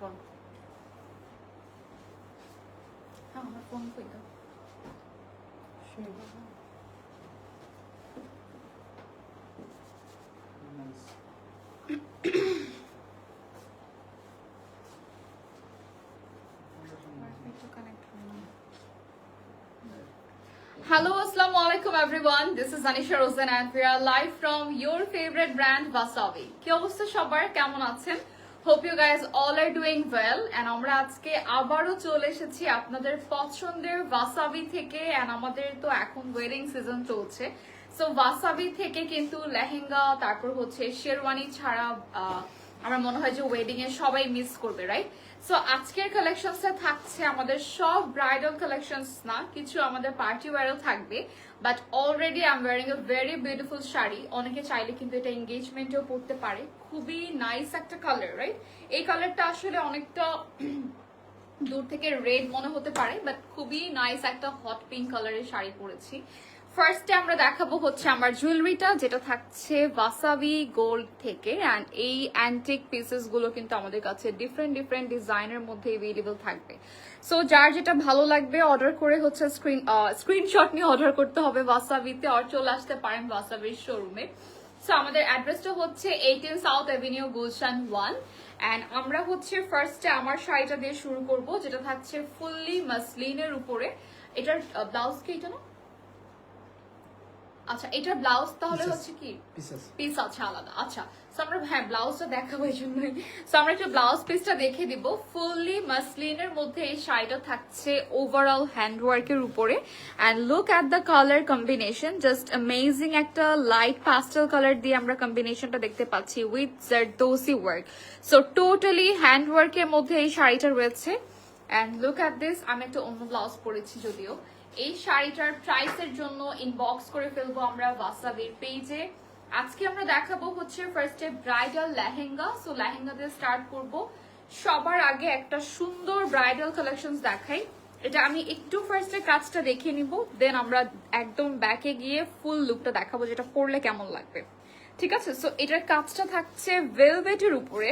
Phone হ্যাঁ আমার phone কই দাও Hello, assalamu alaikum everyone. This is Anisha Rosen and we are live from your favorite brand Wasabi. কি অবস্থা সবার কেমন আছেন? Hope you guys all are doing well and আমরা আজকে আবারো চলে এসেছি আপনাদের পছন্দের Wasabi থেকে and আমাদের তো এখন ওয়েডিং সিজন চলছে। সো Wasabi থেকে কিন্তু লেহেঙ্গা তারপর হচ্ছে শেরওয়ানি ছাড়া আমার মনে হয় যে ওয়েডিং এ সবাই মিস করবে, রাইট? সো আজকের কালেকশনসে থাকছে আমাদের সব ব্রাইডাল কালেকশনস না, কিছু আমাদের পার্টি ওয়্যারও থাকবে। But already I am wearing a very beautiful sari. অনেকে চাইলে কিন্তু এটা এনগেজমেন্টেও পরতে পারে। খুবই নাইস একটা কালার, রাইট? এই কালারটা আসলে অনেকটা দূর থেকে রেড মনে হতে পারে, বাট খুবই নাইস একটা হট পিঙ্ক কালারের শাড়ি পরেছি। ফার্স্টে আমরা দেখাবো হচ্ছে আমার জুয়েলারিটা, যেটা থাকছে ওয়াসাবি গোল্ড থেকে অ্যান্ড এই অ্যান্টিক পিসেস গুলো কিন্তু আমাদের কাছে ডিফারেন্ট ডিফারেন্ট ডিজাইনের মধ্যে এভেলেবল থাকবে। সো যার যেটা ভালো লাগবে অর্ডার করে হচ্ছে স্ক্রিনশট নিয়ে অর্ডার করতে হবে ওয়াসাবিতে, আর চলে আসতে পারেন ওয়াসাবির শোরুমে। সো আমাদের অ্যাড্রেসটা হচ্ছে 18 সাউথ অ্যাভিনিউ গুলশান 1 অ্যান্ড আমরা হচ্ছে ফার্স্টে আমার শাড়িটা দিয়ে শুরু করব, যেটা থাকছে ফুললি মাসলিনের উপরে। এটার ব্লাউজ কি এটা না? আচ্ছা এটার ব্লাউজ তাহলে হচ্ছে কি পিস আছে আলাদা। আচ্ছা সো আমরা হ্যাঁ ব্লাউজটা দেখাবো এই জন্যই। সো আমরা একটু ব্লাউজ পিসটা দেখে দিব। ফুললি মাসলিনের মধ্যে এই শাড়িটা থাকছে ওভারঅল হ্যান্ডওয়ার্কের উপরে and look at the colour combination, just amazing একটা লাইট পাস্টেল কালার দিয়ে আমরা কম্বিনেশনটা দেখতে পাচ্ছি with zardozi work. So totally হ্যান্ডওয়ার্কের মধ্যে এই শাড়িটা রয়েছে অ্যান্ড লুক অ্যাট দিস। আমি একটা অন্য ব্লাউজ পরেছি যদিও। এই শাড়িটার প্রাইসের জন্য ইনবক্স করে ফেলবো আমরা ওয়াসাবির পেজে। আজকে আমরা দেখাবো হচ্ছে ফার্স্টে ব্রাইডাল লেহেঙ্গা। সো লেহেঙ্গা দিয়ে স্টার্ট করব। সবার আগে একটা সুন্দর ব্রাইডাল কালেকশন দেখাই। এটা আমি একটু ফার্স্টে কাজটা দেখে নিব, দেন আমরা একদম ব্যাকে গিয়ে ফুল লুকটা দেখাবো যেটা পরলে কেমন লাগবে, ঠিক আছে? সো এটার কাজটা থাকছে ভেলভেটের উপরে,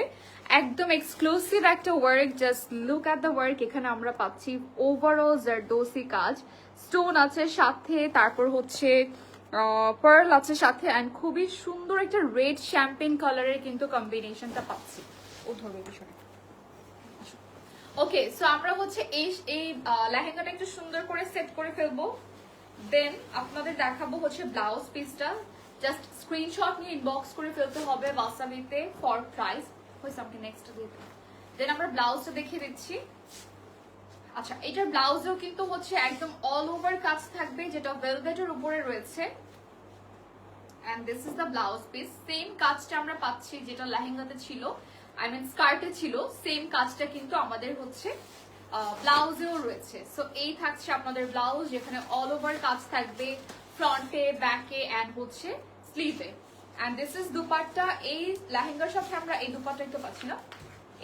একদম এক্সক্লুসিভ একটা work. Just look at the work. এখানে আমরা পাচ্ছি ওভারঅল জারদোসি কাজ, স্টোন আছে সাথে, তারপর হচ্ছে পার্ল আছে সাথে অ্যান্ড খুবই সুন্দর একটা রেড শ্যাম্পেন কালারের কিন্তু কম্বিনেশনটা পাচ্ছি। ও ধরবে বিষয়। ওকে সো আমরা হচ্ছে এই লেহেঙ্গাটা একটু সুন্দর করে সেট করে ফেলবো, দেন আপনাদের দেখাবো হচ্ছে ব্লাউজ পিসটা। জাস্ট স্ক্রিনশট নিয়ে ইনবক্স করে ফেলতে হবে ওয়াসাবিতে ফর প্রাইস। হয়েছে আমাকে নেক্সট দিয়ে দেন আমরা ব্লাউজটা দেখিয়ে দিচ্ছি। আচ্ছা এটার ব্লাউজেও কিন্তু হচ্ছে একদম অল ওভার কাজ থাকবে, যেটা ভেলভেটের উপরে রয়েছে and this is the blouse piece. Same কাজটা আমরা পাচ্ছি যেটা লেহেঙ্গাতে ছিল, আই মিন স্কার্টে ছিল, সেম কাজটা কিন্তু আমাদের হচ্ছে ব্লাউজেও রয়েছে। সো এই থাকছে আপনাদের ব্লাউজ, যেখানে অল ওভার কাজ থাকবে ফ্রন্টে, ব্যাকে এন্ড হচ্ছে স্লিভে। And this is dupatta. এই লেহেঙ্গার সাথে আমরা এই দুপাট্টা একটু পাচ্ছি না,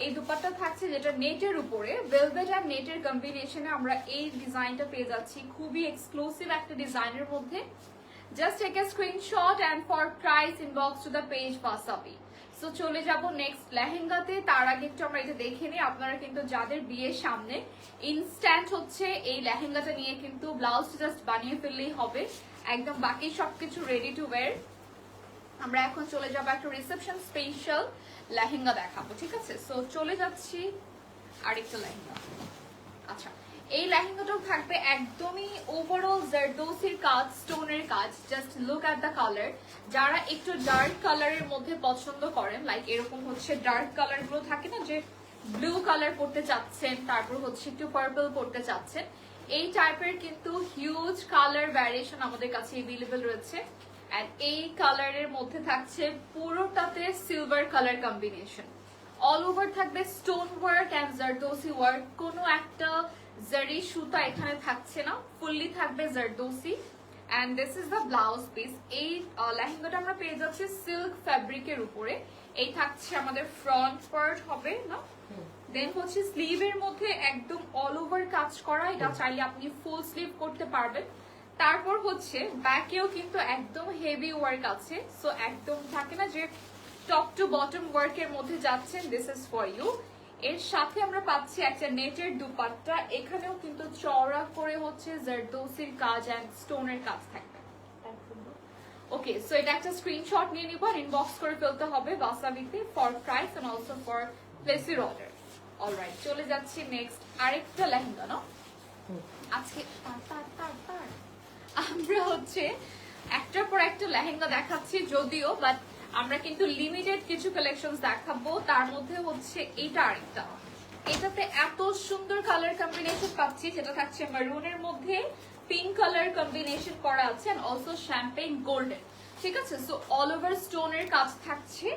এই দুপাট্টা থাকছে যেটা নেটের উপরে, ভেলভেট আর নেটের কম্বিনেশনে আমরা এই ডিজাইনটা পেয়ে যাচ্ছি। খুবই এক্সক্লুসিভ একটা ডিজাইনের মধ্যে। Just take a screenshot and for price inbox to the page Wasabi. So চলে যাব নেক্সট লেহেঙ্গাতে। তার আগে একটু আমরা এটা দেখে নিই। আপনারা কিন্তু যাদের বিয়ের সামনে ইনস্ট্যান্ট হচ্ছে এই লেহেঙ্গাটা নিয়ে কিন্তু ব্লাউজটা জাস্ট বানিয়ে ফেললেই হবে, একদম বাকি সবকিছু রেডি টু ওয়্যার। আমরা এখন চলে যাবো একটা রিসেপশন স্পেশাল লেহেঙ্গা দেখাবো, ঠিক আছে? সো চলে যাচ্ছি আরেকটা লেহেঙ্গা। আচ্ছা এই লেহেঙ্গাটাও থাকবে একদমই ওভারঅল জারদোসির কাজ, স্টোনের কাজ। Just look at the colour. যারা একটু ডার্ক কালারের মধ্যে পছন্দ করেন, লাইক এরকম হচ্ছে ডার্ক কালার গুলো থাকে না, যে ব্লু কালার পড়তে চাচ্ছেন, তারপর হচ্ছে একটু পার্পল পড়তে চাচ্ছেন, এই টাইপের কিন্তু হিউজ কালার ভ্যারিয়েশন আমাদের কাছে এভেলেবল রয়েছে। এন্ড এই কালারের মধ্যে থাকছে পুরোটাতে silver colour combination, all over থাকবে stone work and zardozi work. কোনো একটা জারি সুতা এখানে থাকছে না, ফুললি থাকবে zardozi. And this is the blouse piece. এই লেহেঙ্গাটা আমরা পেয়ে যাচ্ছি সিল্ক ফ্যাব্রিকের উপরে। এই থাকছে আমাদের ফ্রন্ট পার্ট হবে না, দেন হচ্ছে স্লিভের মধ্যে একদম অল ওভার কাজ করা। এটা চাইলে আপনি ফুল স্লিভ করতে পারবেন। তারপর হচ্ছে ব্যাকেও কিন্তু একদম হেভি ওয়ার্ক আছে। সো একদম থাকে না যে টপ টু বটম ওয়ার্কের মধ্যে যাচ্ছেন, দিস ইজ ফর ইউ। এর সাথে আমরা পাচ্ছি একটা নেটের দুপাট্টা, এখানেও কিন্তু চওড়া করে হচ্ছে জারদৌসির কাজ এন্ড স্টোনের কাজ থাকবে। ওকে, সো এটা একটা স্ক্রিনশট নিয়ে নিব আর ইনবক্স করে ফেলতে হবে বাসাবিতে for price and also for place your order. Alright, চলে যাচ্ছি নেক্সট আরেকটা লেহেঙ্গা। না আজকে আমরা হচ্ছে একটার পর একটা লেহেঙ্গা দেখাচ্ছি যদিও, বাট আমরা কিন্তু লিমিটেড কিছু কালেকশনস দেখাবো। তার মধ্যে হচ্ছে এটা আরেকটা, এটাতে এত সুন্দর কালার কম্বিনেশন পাচ্ছি, যেটা থাকছে মারুনের মধ্যে পিঙ্ক কালার কম্বিনেশন করা আছে এন্ড অলসো শ্যাম্পেন গোল্ডেন। ঠিক আছে, সো অল ওভার স্টোনের কাজ থাকছে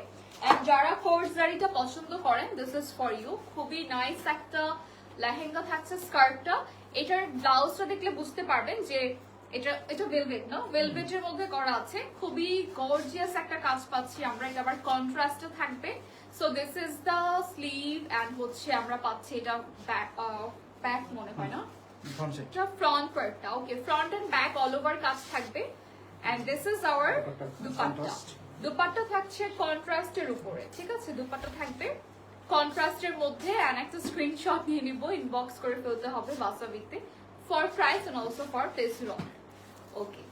এন্ড যারা কোর্স জারিটা পছন্দ করেন দিস ইজ ফর ইউ। খুবই নাইস একটা লেহেঙ্গা থাকছে। স্কার্টটা, এটার ব্লাউজটা দেখলে বুঝতে পারবেন যে এটা ভেলভেট না, ভেলভেটের মধ্যে করা আছে। খুবই গর্জিয়াস একটা কাজ পাচ্ছি আমরা, এটা আবার কন্ট্রাস্টে থাকবে। So this is the sleeve and হচ্ছে আমরা পাচ্ছি এটা ব্যাক মনে হয় না, এটা ফ্রন্ট পার্টটা। Okay, front and back all over কাজ থাকবে and this is our dupatta. Dupatta থাকছে কন্ট্রাস্টের উপরে। ঠিক আছে, দুপাট্টা থাকবে কন্ট্রাস্টের মধ্যে এন্ড একটা স্ক্রিনশট নিয়ে নিব, ইনবক্স করে ফেলতে হবে বাসাবিতে for price and also for place your order. Okay,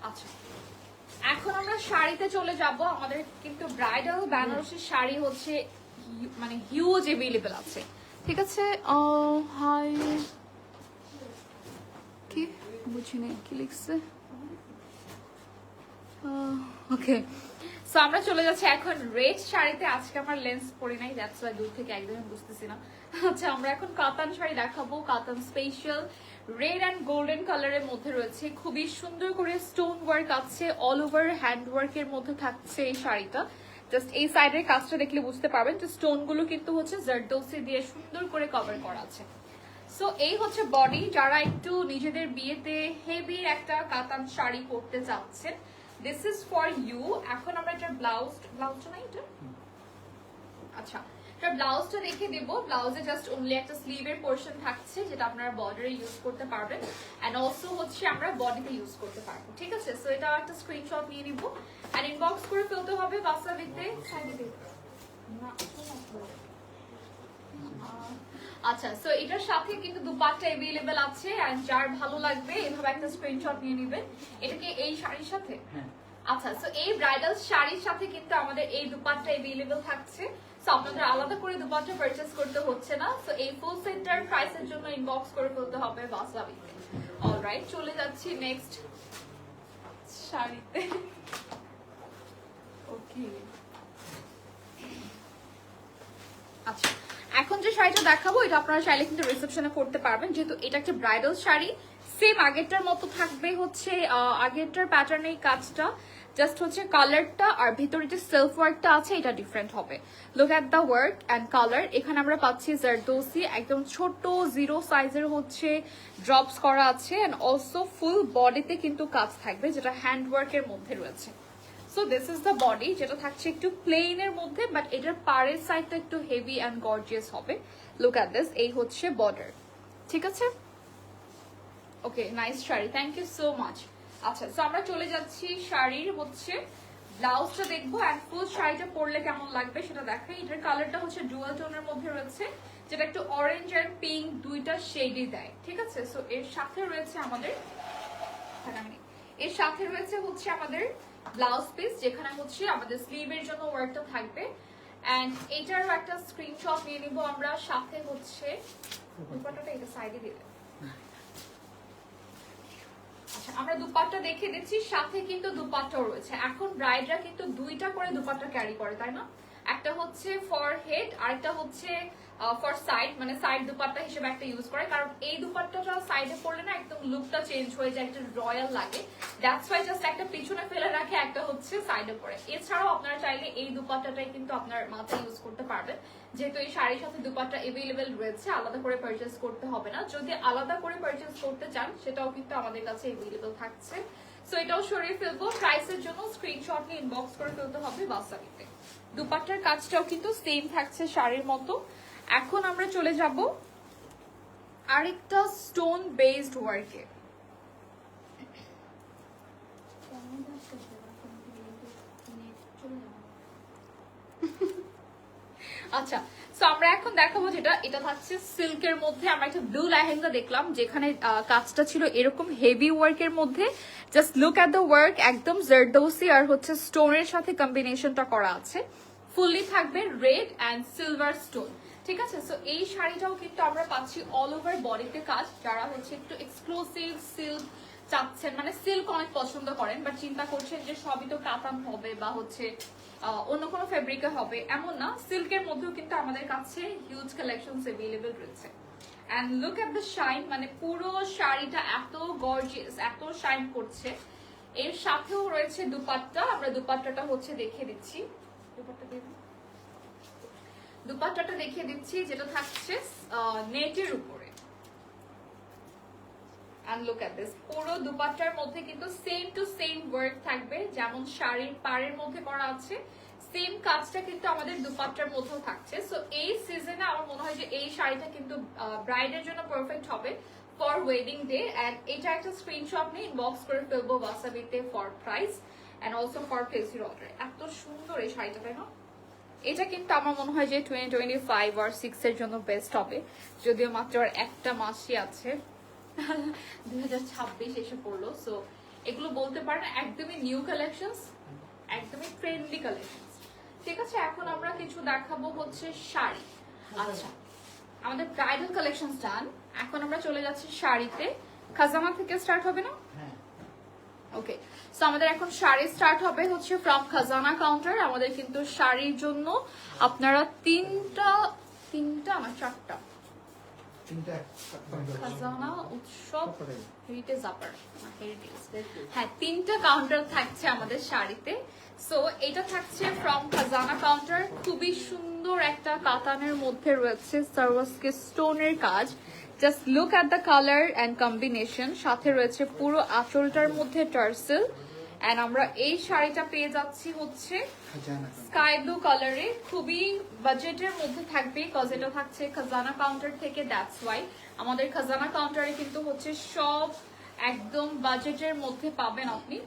আচ্ছা এখন আমরা শাড়িতে চলে যাব। আমাদের কিন্তু ব্রাইডাল বেনারসি শাড়ি হচ্ছে মানে হিউজ अवेलेबल আছে। ঠিক আছে, হাই কি বুঝিনি কি লিখছে। ওকে, সো আমরা চলে যাচ্ছি এখন রেড শাড়িতে। আজকে আমার লেন্স পরে নাই, দ্যাটস ওয়াই দূর থেকে একদমই বুঝতেছি না। আচ্ছা, আমরা এখন কাতান শাড়ি দেখাবো। কাতান স্পেশাল রেড এন্ড গোল্ডেন কালারের মধ্যে রয়েছে, খুবই সুন্দর করে স্টোন ওয়ার্ক আছে, অল ওভার হ্যান্ড ওয়ার্কের মধ্যে থাকছে এই শাড়িটা। জাস্ট এই সাইডের কাজটা দেখলে বুঝতে পারবেন যে স্টোন গুলো কিন্তু হচ্ছে জারদৌসি দিয়ে সুন্দর করে কভার করা আছে। সো এই হচ্ছে বডি। যারা একটু নিজেদের বিয়েতে হেভি একটা কাতান শাড়ি পরতে চাচ্ছেন দিস ইজ ফর ইউ। এখন আমরা এটা ব্লাউজটা নাই এটা, আচ্ছা এটা ব্লাউজটা দেখে দেবো। ব্লাউজে জাস্ট অনলি একটা স্লিভের পোর্শন থাকছে যেটা আপনারা বর্ডারে ইউজ করতে পারবেন এন্ড অলসো হচ্ছে আমরা বডিতে ইউজ করতে পারবো। ঠিক আছে, সো এটা একটা স্ক্রিনশট নিয়ে নিব এন্ড ইনবক্স করে ফেলতে হবে বাসাবিতে। আচ্ছা, সো এটার সাথে কিন্তু দুপাট্টা अवेलेबल আছে এন্ড যার ভালো লাগবে এভাবে একটা স্ক্রিনশট নিয়ে নেবেন। এটা কি এই শাড়ির সাথে? আচ্ছা, সো এই ব্রাইডাল শাড়ির সাথে কিন্তু আমাদের এই দুপাট্টা अवेलेबल থাকছে। সো আপনাদের আলাদা করে দুপাট্টা পারচেজ করতে হচ্ছে না। সো এই ফুল সেটটার প্রাইসের জন্য ইনবক্স করে ফেলতে হবে বাসাবিতে। অলরাইট, চলে যাচ্ছি নেক্সট শাড়িতে। ওকে, আচ্ছা এখন যে শাড়িটা দেখাবো এটা আপনারা চাইলে কিন্তু রিসেপশনে করতে পারবেন, যেহেতু এটা একটা ব্রাইডাল শাড়ি। সেম আগেরটার মতো থাকবে হচ্ছে আগেরটার প্যাটার্নের কাজটা, জাস্ট হচ্ছে কালারটা আর ভিতরে যে সেলফ ওয়ার্কটা আছে এটা ডিফারেন্ট হবে। Look at the work and colour. এখানে আমরা পাচ্ছি জারদৌসি একদম ছোট 0 সাইজের হচ্ছে ড্রপস করা আছে এন্ড অলসো ফুল বডিতে কিন্তু কাজ থাকবে যেটা হ্যান্ড ওয়ার্কের মধ্যে রয়েছে। So this is the body, যেটা থাকছে একটু প্লেনের মধ্যে বাট এটার পাড়ের সাইডটা একটু হেভি অ্যান্ড গর্জিয়াস হবে। লুক এট দিস, এই হচ্ছে বর্ডার। ঠিক আছে, okay nice sari, thank you so much. আচ্ছা, সো আমরা চলে যাচ্ছি শাড়ির হচ্ছে ব্লাউজটা দেখবো অ্যান্ড ফুল শাড়িটা পরলে কেমন লাগবে সেটা দেখাই। এটার কালারটা হচ্ছে ডুয়াল টোনের মধ্যে রয়েছে, যেটা একটু অরেঞ্জ অ্যান্ড পিঙ্ক দুইটা শেডই দেয়। ঠিক আছে, সো এর সাথে রয়েছে আমাদের হচ্ছে আমাদের ব্লাউজ পিস, যেখানে হচ্ছে আমাদের স্লিভের জন্য ওয়ার্কটা থাকবে এন্ড এটারও একটা স্ক্রিনশট নিয়ে নিব আমরা। সাথে হচ্ছে দুপাট্টাটা এটা সাইডে দিলে। আচ্ছা, আমরা দুপাট্টা দেখে দিচ্ছি, সাথে কিন্তু দুপাট্টাও রয়েছে। এখন ব্রাইডরা কিন্তু দুইটা করে দুপাট্টা ক্যারি করে, তাই না? একটা হচ্ছে ফর হেড আর একটা হচ্ছে ফর সাইড, মানে সাইড দুপাট্টা হিসেবে একটা ইউজ করে, কারণ এই দুপাট্টাটা সাইডে পড়লে না একদম লুকটা চেঞ্জ হয়ে যায়, একটা রয়্যাল লাগে। দ্যাটস ওয়াই জাস্ট একটা পিছনে ফেলে রাখে, একটা হচ্ছে সাইডে পড়ে। এছাড়াও আপনারা চাইলে এই দুপাট্টাটাই কিন্তু আপনার মাথায় ইউজ করতে পারবেন, যেহেতু এই শাড়ির সাথে দুপাট্টা अवेलेबल রয়েছে, আলাদা করে পারচেজ করতে হবে না। যদি আলাদা করে পারচেজ করতে চান সেটাও কিন্তু আমাদের কাছে अवेलेबल থাকছে। সো এটাও সরিয়ে ফেলবো। প্রাইসের জন্য স্ক্রিনশট নিয়ে ইনবক্স করে ফেলতে হবে বাসাবিতে। দুপাট্টার কাজটাও কিন্তু সেম থাকছে শাড়ির মতো। এখন আমরা চলে যাব আরেকটা স্টোন বেসড ওয়ার্কে। আচ্ছা, সো আমরা এখন দেখাবো যেটা, এটা থাকছে সিল্কের মধ্যে। আমরা একটা ব্লু লেহেঙ্গা দেখলাম যেখানে কাজটা ছিল এরকম হেভি ওয়ার্কের মধ্যে। Just look at the work, একদম জারদৌসি আর হচ্ছে স্টোনের সাথে কম্বিনেশনটা করা আছে। ফুললি থাকবে রেড অ্যান্ড সিলভার স্টোন। ঠিক আছে, সো এই শাড়িটাও কিন্তু আমরা পাচ্ছি অল ওভার বডিতে কাজ। যারা হচ্ছে একটু এক্সক্লুসিভ সিল্ক চাচ্ছেন, মানে সিল্ক অনেক পছন্দ করেন বাট চিন্তা করছেন যে সবই তো কাতান হবে বা হচ্ছে অন্য কোনো ফেব্রিকে হবে, এমন না, সিল্কের মধ্যেও কিন্তু আমাদের কাছে হিউজ কালেকশনস अवेलेबल রয়েছে। And look at the shine, মানে পুরো শাড়িটা এত গর্জিয়াস, এত শাইন করছে। এর সাথেও রয়েছে দুপাট্টা। আমরা দুপাট্টাটা হচ্ছে দেখিয়ে দিচ্ছি, দুপাট্টাটা দেখিয়ে দিচ্ছি যেটা থাকছে নেটের উপরে। And look at this, পুরো দুপাট্টার মধ্যে কিন্তু সেম টু সেম ওয়ার্ক থাকবে, যেমন শাড়ির পাড়ের মধ্যে করা আছে সেম কাজটা কিন্তু আমাদের দুপাট্টার মধ্যেও থাকছে। সো এই সিজনে আমার মনে হয় যে এই শাড়িটা কিন্তু ব্রাইডের জন্য পারফেক্ট হবে ফর ওয়েডিং ডে। এন্ড এটা একটা স্ক্রিনশট নিয়ে ইনবক্স করে ফেলবো ওয়াসাবিতে for price and also for place your order. এত সুন্দর এই শাড়িটা, তাই না? এটা কিন্তু আমার মনে হয় যে 2025 আর 6 এর জন্য বেস্ট হবে, যদিও মাত্র আর একটা মাসই আছে, 2026 এসে পড়লো। সো এগুলো বলতে পারেন একদমই নিউ কালেকশনস, একদমই ট্রেন্ডি কালেকশনস। ঠিক আছে, এখন আমরা কিছু দেখাবো হচ্ছে শাড়ি। আচ্ছা, আমাদের ব্রাইডাল কালেকশন ডান, এখন আমরা চলে যাচ্ছি শাড়িতে। খাজানা থেকে স্টার্ট হবে না? ওকে, সো আমাদের এখন শাড়ি স্টার্ট হবে হচ্ছে ফ্রম খাজানা কাউন্টার। আমাদের কিন্তু শাড়ির জন্য আপনারা তিনটা আমার চারটা খাজানা উৎসব হেরিটেজ আপার হ্যাঁ, তিনটা কাউন্টার থাকছে আমাদের শাড়িতে। সো এটা থাকছে ফ্রম খাজানা কাউন্টার। খুবই সুন্দর একটা কাতানের মধ্যে রয়েছে সার্ভাসকে স্টোনের কাজ। Just look at the colour and combination. সাথে রয়েছে পুরো আঁচলটার মধ্যে টার্সেল। এন্ড আমরা এই শাড়িটা পেয়ে যাচ্ছি হচ্ছে স্কাই ব্লু কালারে, খুবই বাজেটের মধ্যে থাকবে কজ এটা থাকছে খাজানা কাউন্টার থেকে। দ্যাটস ওয়াই আমাদের খাজানা কাউন্টারে কিন্তু হচ্ছে সব একদম বাজেটের মধ্যে পাবেন আপনি।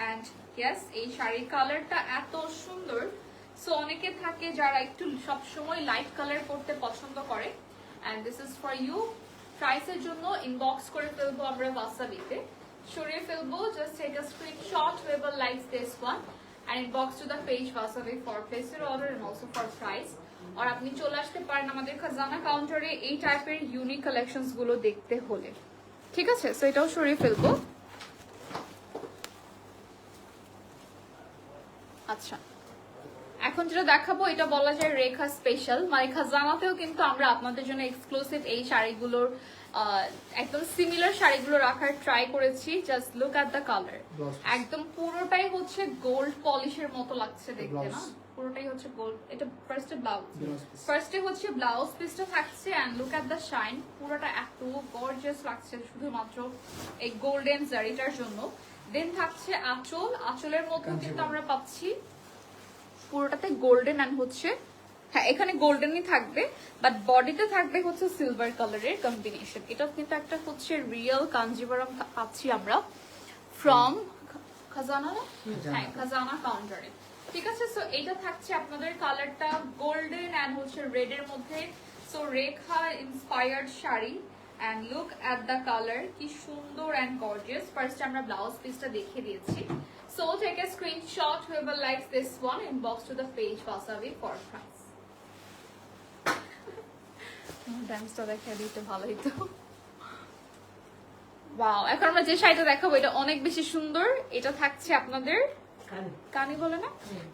এন্ড ইয়েস, এই শাড়ির কালারটা এত সুন্দর। সো অনেকে থাকে যারা একটু সবসময় লাইট কালার পরতে পছন্দ করে, and this is for you. প্রাইসের জন্য ইনবক্স করে ফেলবো আমরা ওয়াসাবিতে, সরিয়ে ফেলবো। Just take a screenshot whoever likes this one and inbox to the page Wasabi for place your order and also for price। আর আপনি চলে আসতে পারেন আমাদের খাজানা কাউন্টারে এই টাইপের ইউনিক কালেকশনস গুলো দেখতে হলে। ঠিক আছে, সো এটাও সরিয়ে ফেলবো। আচ্ছা, এখন যেটা দেখাবো এটা বলা যায় রেখা স্পেশাল। মানে খাজানাতেও কিন্তু আমরা আপনাদের জন্য এক্সক্লুসিভ এই শাড়িগুলোর একদম সিমিলার শাড়িগুলো রাখার ট্রাই করেছি। Just look at the colour, একদম পুরোটাই হচ্ছে গোল্ড পলিশের মতো লাগছে দেখতে, না? পুরোটাই হচ্ছে গোল্ড। এটা ফার্স্টে হচ্ছে ব্লাউজ পিসটা থাকছে and look at the shine, পুরোটা এত গর্জিয়াস লাগছে শুধুমাত্র এই গোল্ডেন জারিটার জন্য। দেন থাকছে আঁচল, আঁচলের মধ্যে কিন্তু আমরা পাচ্ছি পুরোটাতে গোল্ডেন এন্ড হচ্ছে হ্যাঁ এখানে গোল্ডেনই থাকবে, বাট বডিতে থাকবে হচ্ছে সিলভার কালারের কম্বিনেশন। এটা কিন্তু একটা হচ্ছে রিয়েল কাঞ্জিভারাম পাচ্ছি আমরা ফ্রম খাজানা, হ্যাঁ খাজানা কাউন্টারে। ঠিক আছে, সো এটা থাকছে আপনাদের কালারটা গোল্ডেন এন্ড হচ্ছে রেড এর মধ্যে। So Rekha inspired sari and look at the colour, কি সুন্দর এন্ড গর্জিয়াস। ফার্স্ট আমরা ব্লাউজ পিসটা দেখিয়ে দিয়েছি। So take a screenshot whoever likes this one, inbox to the page Wasabi for price. ডান্সটা দেখাই দিতে ভালো হতো। ওয়াও, এখন আমরা যে শাড়িটা দেখাবো এটা অনেক বেশি সুন্দর। এটা থাকছে আপনাদের কানি বলে না,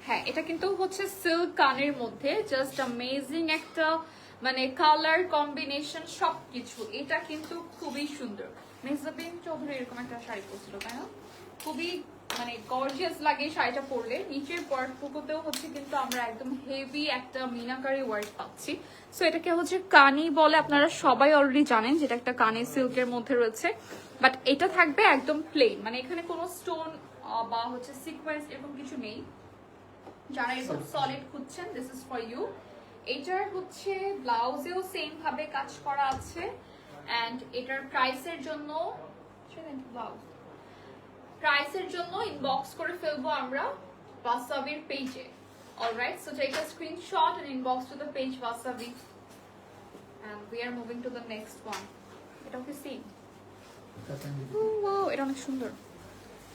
হ্যাঁ এটা কিন্তু হচ্ছে সিল্ক কানের মধ্যে। জাস্ট অ্যামেজিং একটা মানে কালার কম্বিনেশন সবকিছু। এটা কিন্তু খুবই সুন্দর। মেহজাবিন চৌধুরী এরকম একটা শাড়ি পরছিল, তাই না? খুবই মানে গর্জিয়াস লাগে শাড়িটা পরলে। নিচের পার্টটুকুতেও হচ্ছে কিন্তু আমরা একদম হেভি একটা মিনাকারি ওয়ার্ক পাচ্ছি। সো এটাকে হচ্ছে কানি বলে, আপনারা সবাই অলরেডি জানেন যেটা একটা কানি সিল্কের মধ্যে রয়েছে। বাট এটা থাকবে একদম প্লেন, মানে এখানে কোনো স্টোন বা হচ্ছে সিকোয়েন্স এরকম কিছু নেই। যারা এরকম সলিড খুঁজছেন, দিস ইজ ফর ইউ। এটার হচ্ছে ব্লাউজেও সেম ভাবে কাজ করা আছে অ্যান্ড এটার প্রাইসের জন্য ইনবক্স করে ফেলবো আমরা ওয়াসাবির পেজে। Alright, so take a screenshot and inbox to the page Wasabi and we are moving to the next one. এটা কি সেম? ওয়াও, এটা অনেক সুন্দর।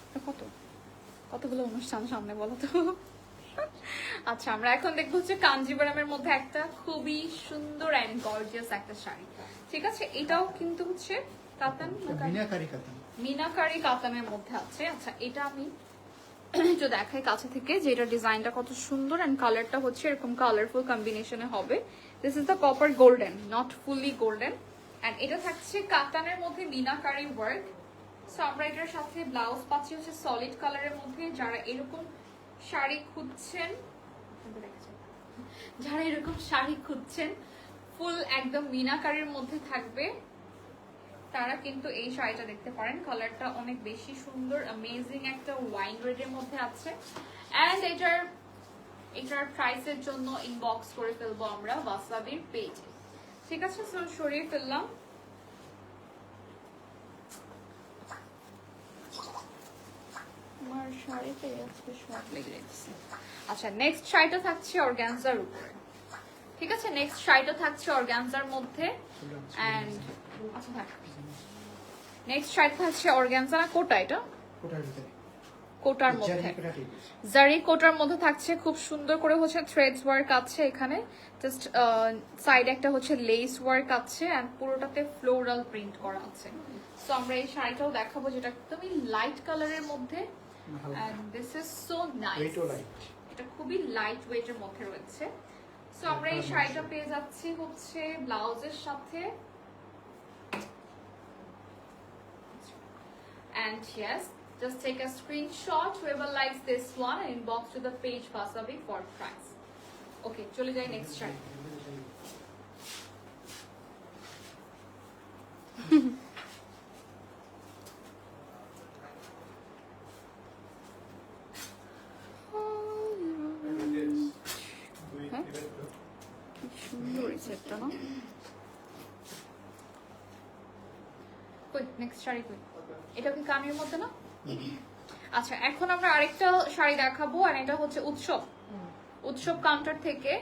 এটা কতগুলো অনুষ্ঠান সামনে বলো তো। আচ্ছা, আমরা এখন দেখবো হচ্ছে কাঞ্জিবরমের মধ্যে একটা খুবই সুন্দর এন্ড গর্জিয়াস একটা শাড়ি। ঠিক আছে, এটাও কিন্তু হচ্ছে কাতান, মিনাকারি কাতানের মধ্যে আছে। আচ্ছা, এটা আমি একটু দেখাই কাছে থেকে যে এটা ডিজাইনটা কত সুন্দর এন্ড কালারটা হচ্ছে এরকম কালারফুল কম্বিনেশনে হবে। This is the copper golden, not fully golden, and এটা থাকছে কাতানের মধ্যে মিনাকারি ওয়ার্ক। সো আমরা এটার সাথে ব্লাউজ পাচ্ছি হচ্ছে সলিড কালারের মধ্যে। যারা এরকম শাড়ি খুঁজছেন ফুল একদম মিনাকারির মধ্যে থাকবে, তারা কিন্তু এই শাড়িটা দেখতে পারেন। কালারটা অনেক বেশি সুন্দর, অ্যামেজিং একটা ওয়াইন রেডের মধ্যে আছে। এন্ড এটার প্রাইসের জন্য ইনবক্স করে ফেলবো আমরা ওয়াসাবির পেজে। ঠিক আছে, সো সরিয়ে ফেললাম। আমার শাড়িতে আজকে শর্ট লেগে যাচ্ছে। আচ্ছা, নেক্সট শাড়িটা থাকছে অর্গানজার উপরে। ঠিক আছে, নেক্সট শাড়িটা থাকছে অর্গানজার মধ্যে এন্ড আচ্ছা নেক্সট শাড়িটা থাকছে অর্গানজা না কোটা, এটা কোটার মধ্যে জারি কোটার মধ্যে থাকছে। খুব সুন্দর করে হচ্ছে থ্রেডস ওয়ার্ক আছে এখানে, জাস্ট সাইড একটা হচ্ছে লেস ওয়ার্ক আছে এন্ড পুরোটাতে ফ্লোরাল প্রিন্ট করা আছে। সো আমরা এই শাড়িটাও দেখাবো যেটা একদমই লাইট কালারের মধ্যে and this is so nice. এটা খুবই লাইট ওয়েটের মধ্যে রয়েছে। সো আমরা এই শাড়িটা পেয়ে যাচ্ছি হচ্ছে ব্লাউজের সাথে। And yes, just take a screenshot whoever likes this one and inbox to the page Wasabi for price. Okay, chole jai next sari. সুন্দর এই সেটটা না? কই নেক্সট শাড়ি কই? এটা কি কানের মধ্যে না? আচ্ছা, এখন আমরা আরেকটা শাড়ি দেখাবো আর এটা হচ্ছে উৎসব কাউন্টার থেকে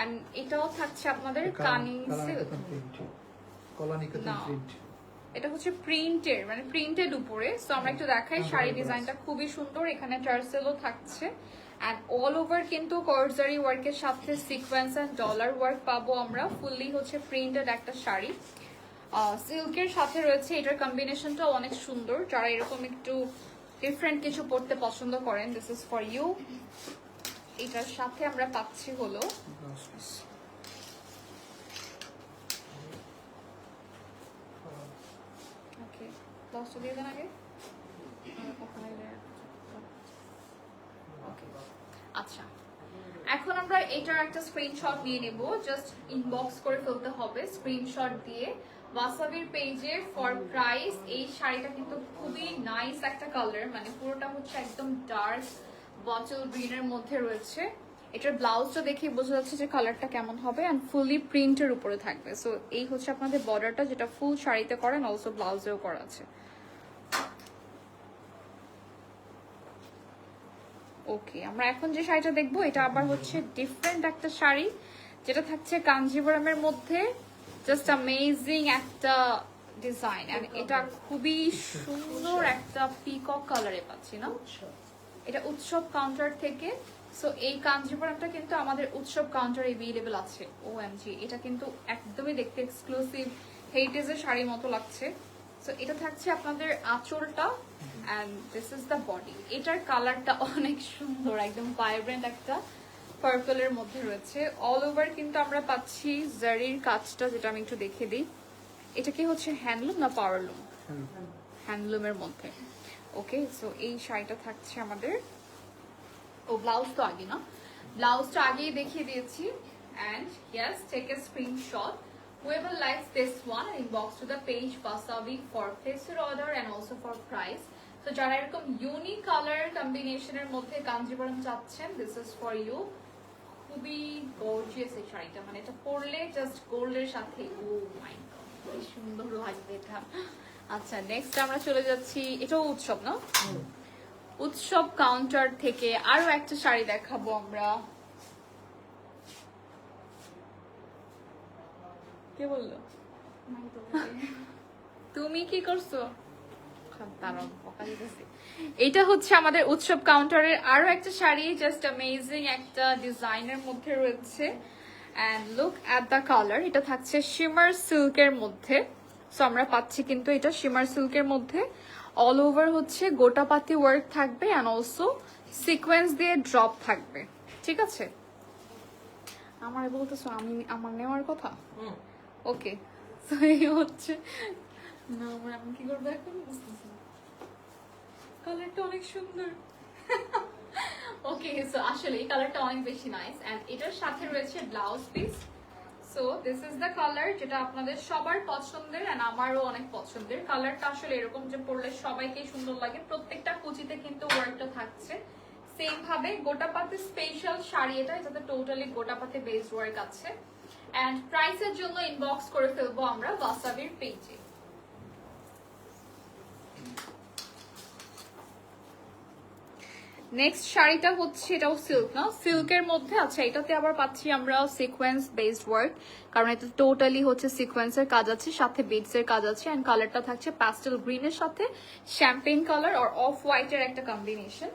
এন্ড এটাও থাকছে আপনাদের কানি সিল্ক। এটা হচ্ছে প্রিন্টের, মানে প্রিন্টেড উপরে। সো আমরা একটু দেখাই, শাড়ি ডিজাইনটা খুবই সুন্দর। এখানে টার্সেলও থাকছে এন্ড অল ওভার কিন্তু কর্জারি ওয়ার্কের সাথে সিকোয়েন্স এন্ড ডলার ওয়ার্ক পাবো আমরা। ফুললি হচ্ছে প্রিন্টেড একটা শাড়ি, সিল্কের সাথে রয়েছে। এটার কম্বিনেশনটাও অনেক সুন্দর। যারা এরকম একটু ডিফারেন্ট কিছু পড়তে পছন্দ করেন, দিস ইজ ফর ইউ। এটার সাথে আমরা পাচ্ছি হলো ওকে ব্লাউজটা দিয়ে দেন আগে। আচ্ছা, এখন আমরা এটার একটা স্ক্রিনশট নিয়ে নেব। জাস্ট ইনবক্স করে ফেলতে হবে স্ক্রিনশট দিয়ে ওয়াসাবির পেজে ফর প্রাইস। এই শাড়িটা কিন্তু খুবই নাইস একটা কালার, মানে পুরোটা হচ্ছে একদম ডার্ক বটল গ্রিনের মধ্যে রয়েছে। এটার ব্লাউজটা দেখে বোঝা যাচ্ছে যে কালারটা কেমন হবে এন্ড ফুললি প্রিন্টের উপরে থাকবে। সো এই হচ্ছে আপনাদের বর্ডারটা, যেটা ফুল শাড়িতে করেন, অলসো ব্লাউজেও করা আছে। ওকে, আমরা এখন যে শাড়িটা দেখবো এটা আবার হচ্ছে ডিফারেন্ট একটা শাড়ি, যেটা থাকছে কাঞ্জিবরমের মধ্যে। জাস্ট অ্যামেজিং একটা ডিজাইন এন্ড এটা খুবই সুন্দর একটা পিকক কালারে পাচ্ছি না? এটা উৎসব কাউন্টার থেকে। সো এই কাঞ্জিবরমটা কিন্তু আমাদের উৎসব কাউন্টারে অ্যাভেলেবল আছে। ওএমজি, এটা কিন্তু একদমই দেখতে এক্সক্লুসিভ হেরিটেজের শাড়ির মতো লাগছে। সো এটা থাকছে আপনাদের আঁচলটা and this is the body. এটার কালারটা অনেক সুন্দর, একদম ভাইব্রেন্ট একটা পার্পলের মধ্যে রয়েছে। অল ওভার কিন্তু আমরা পাচ্ছি জারির কাজটা, যেটা আমি একটু দেখে দিই। এটা কি হচ্ছে হ্যান্ডলুম না পাওয়ারলুম? হ্যান্ডলুমের মধ্যে। ওকে, সো এই শাড়িটা থাকছে আমাদের। ও ব্লাউজ তো আগে না, ব্লাউজটা আগেই দেখিয়ে দিয়েছি। And yes, take a screenshot whoever likes this one and inbox to the page Wasabi for place your order and also for price. So যারা এরকম ইউনিক কালার কম্বিনেশনের মধ্যে কাঞ্জিবরম চাচ্ছেন, দিস ইজ ফর ইউ। খুবই গর্জিয়াস এই শাড়িটা, মানে এটা পরলে জাস্ট গোল্ডের সাথে, ও মাই গড কি সুন্দর লাগবে এটা। আচ্ছা নেক্সট আমরা চলে যাচ্ছি, এটাও উৎসব না, উৎসব কাউন্টার থেকে আরো একটা শাড়ি দেখাবো আমরা। কে বললো? তুমি কি করছো? এটা হচ্ছে আমাদের উৎসব কাউন্টারের আরো একটা শাড়ি, জাস্ট অ্যামেজিং একটা ডিজাইনের মধ্যে রয়েছে। And look at the colour, এটা থাকছে শিমার সিল্কের মধ্যে। সো আমরা পাচ্ছি কিন্তু এটা শিমার সিল্কের মধ্যে, অল ওভার হচ্ছে গোটাপাতি ওয়ার্ক থাকবে এন্ড অলসো সিকোয়েন্স দিয়ে ড্রপ থাকবে। ঠিক আছে, আমার বলতেছো আমি আমার নেওয়ার কথা? ওকে, তো এই হচ্ছে না, আমি কি করবো এখন বুঝতেছি না। কালারটা অনেক সুন্দর। ওকে, সো আসলে এই কালারটা অনেক বেশি নাইস এন্ড এটার সাথে রয়েছে blouse piece. So this is the colour, যেটা আপনাদের সবার পছন্দের এন্ড আমারও অনেক পছন্দের। কালারটা আসলে এরকম যে পরলে সবাইকেই সুন্দর লাগে। প্রত্যেকটা কুচিতে কিন্তু ওয়ার্কটা থাকছে সেম ভাবে। গোটাপাতি স্পেশাল শাড়ি এটা, এটাতে টোটালি গোটাপাতি বেস ওয়ার্ক আছে। এন্ড প্রাইসের জন্য ইনবক্স করে ফেলবো আমরা ওয়াসাবির পেজে। নেক্সট শাড়িটা হচ্ছে, এটাও সিল্ক না, সিল্কের মধ্যে। আচ্ছা এটাতে আবার পাচ্ছি আমরা সিকোয়েন্স বেসড ওয়ার্ক, কারণ এটা টোটালি হচ্ছে সিকোয়েন্সের কাজ আছে, সাথে বিডস এর কাজ আছে। এন্ড কালারটা থাকছে প্যাস্টেল গ্রিনের সাথে শ্যাম্পেন কালার আর অফ হোয়াইটের একটা কম্বিনেশন।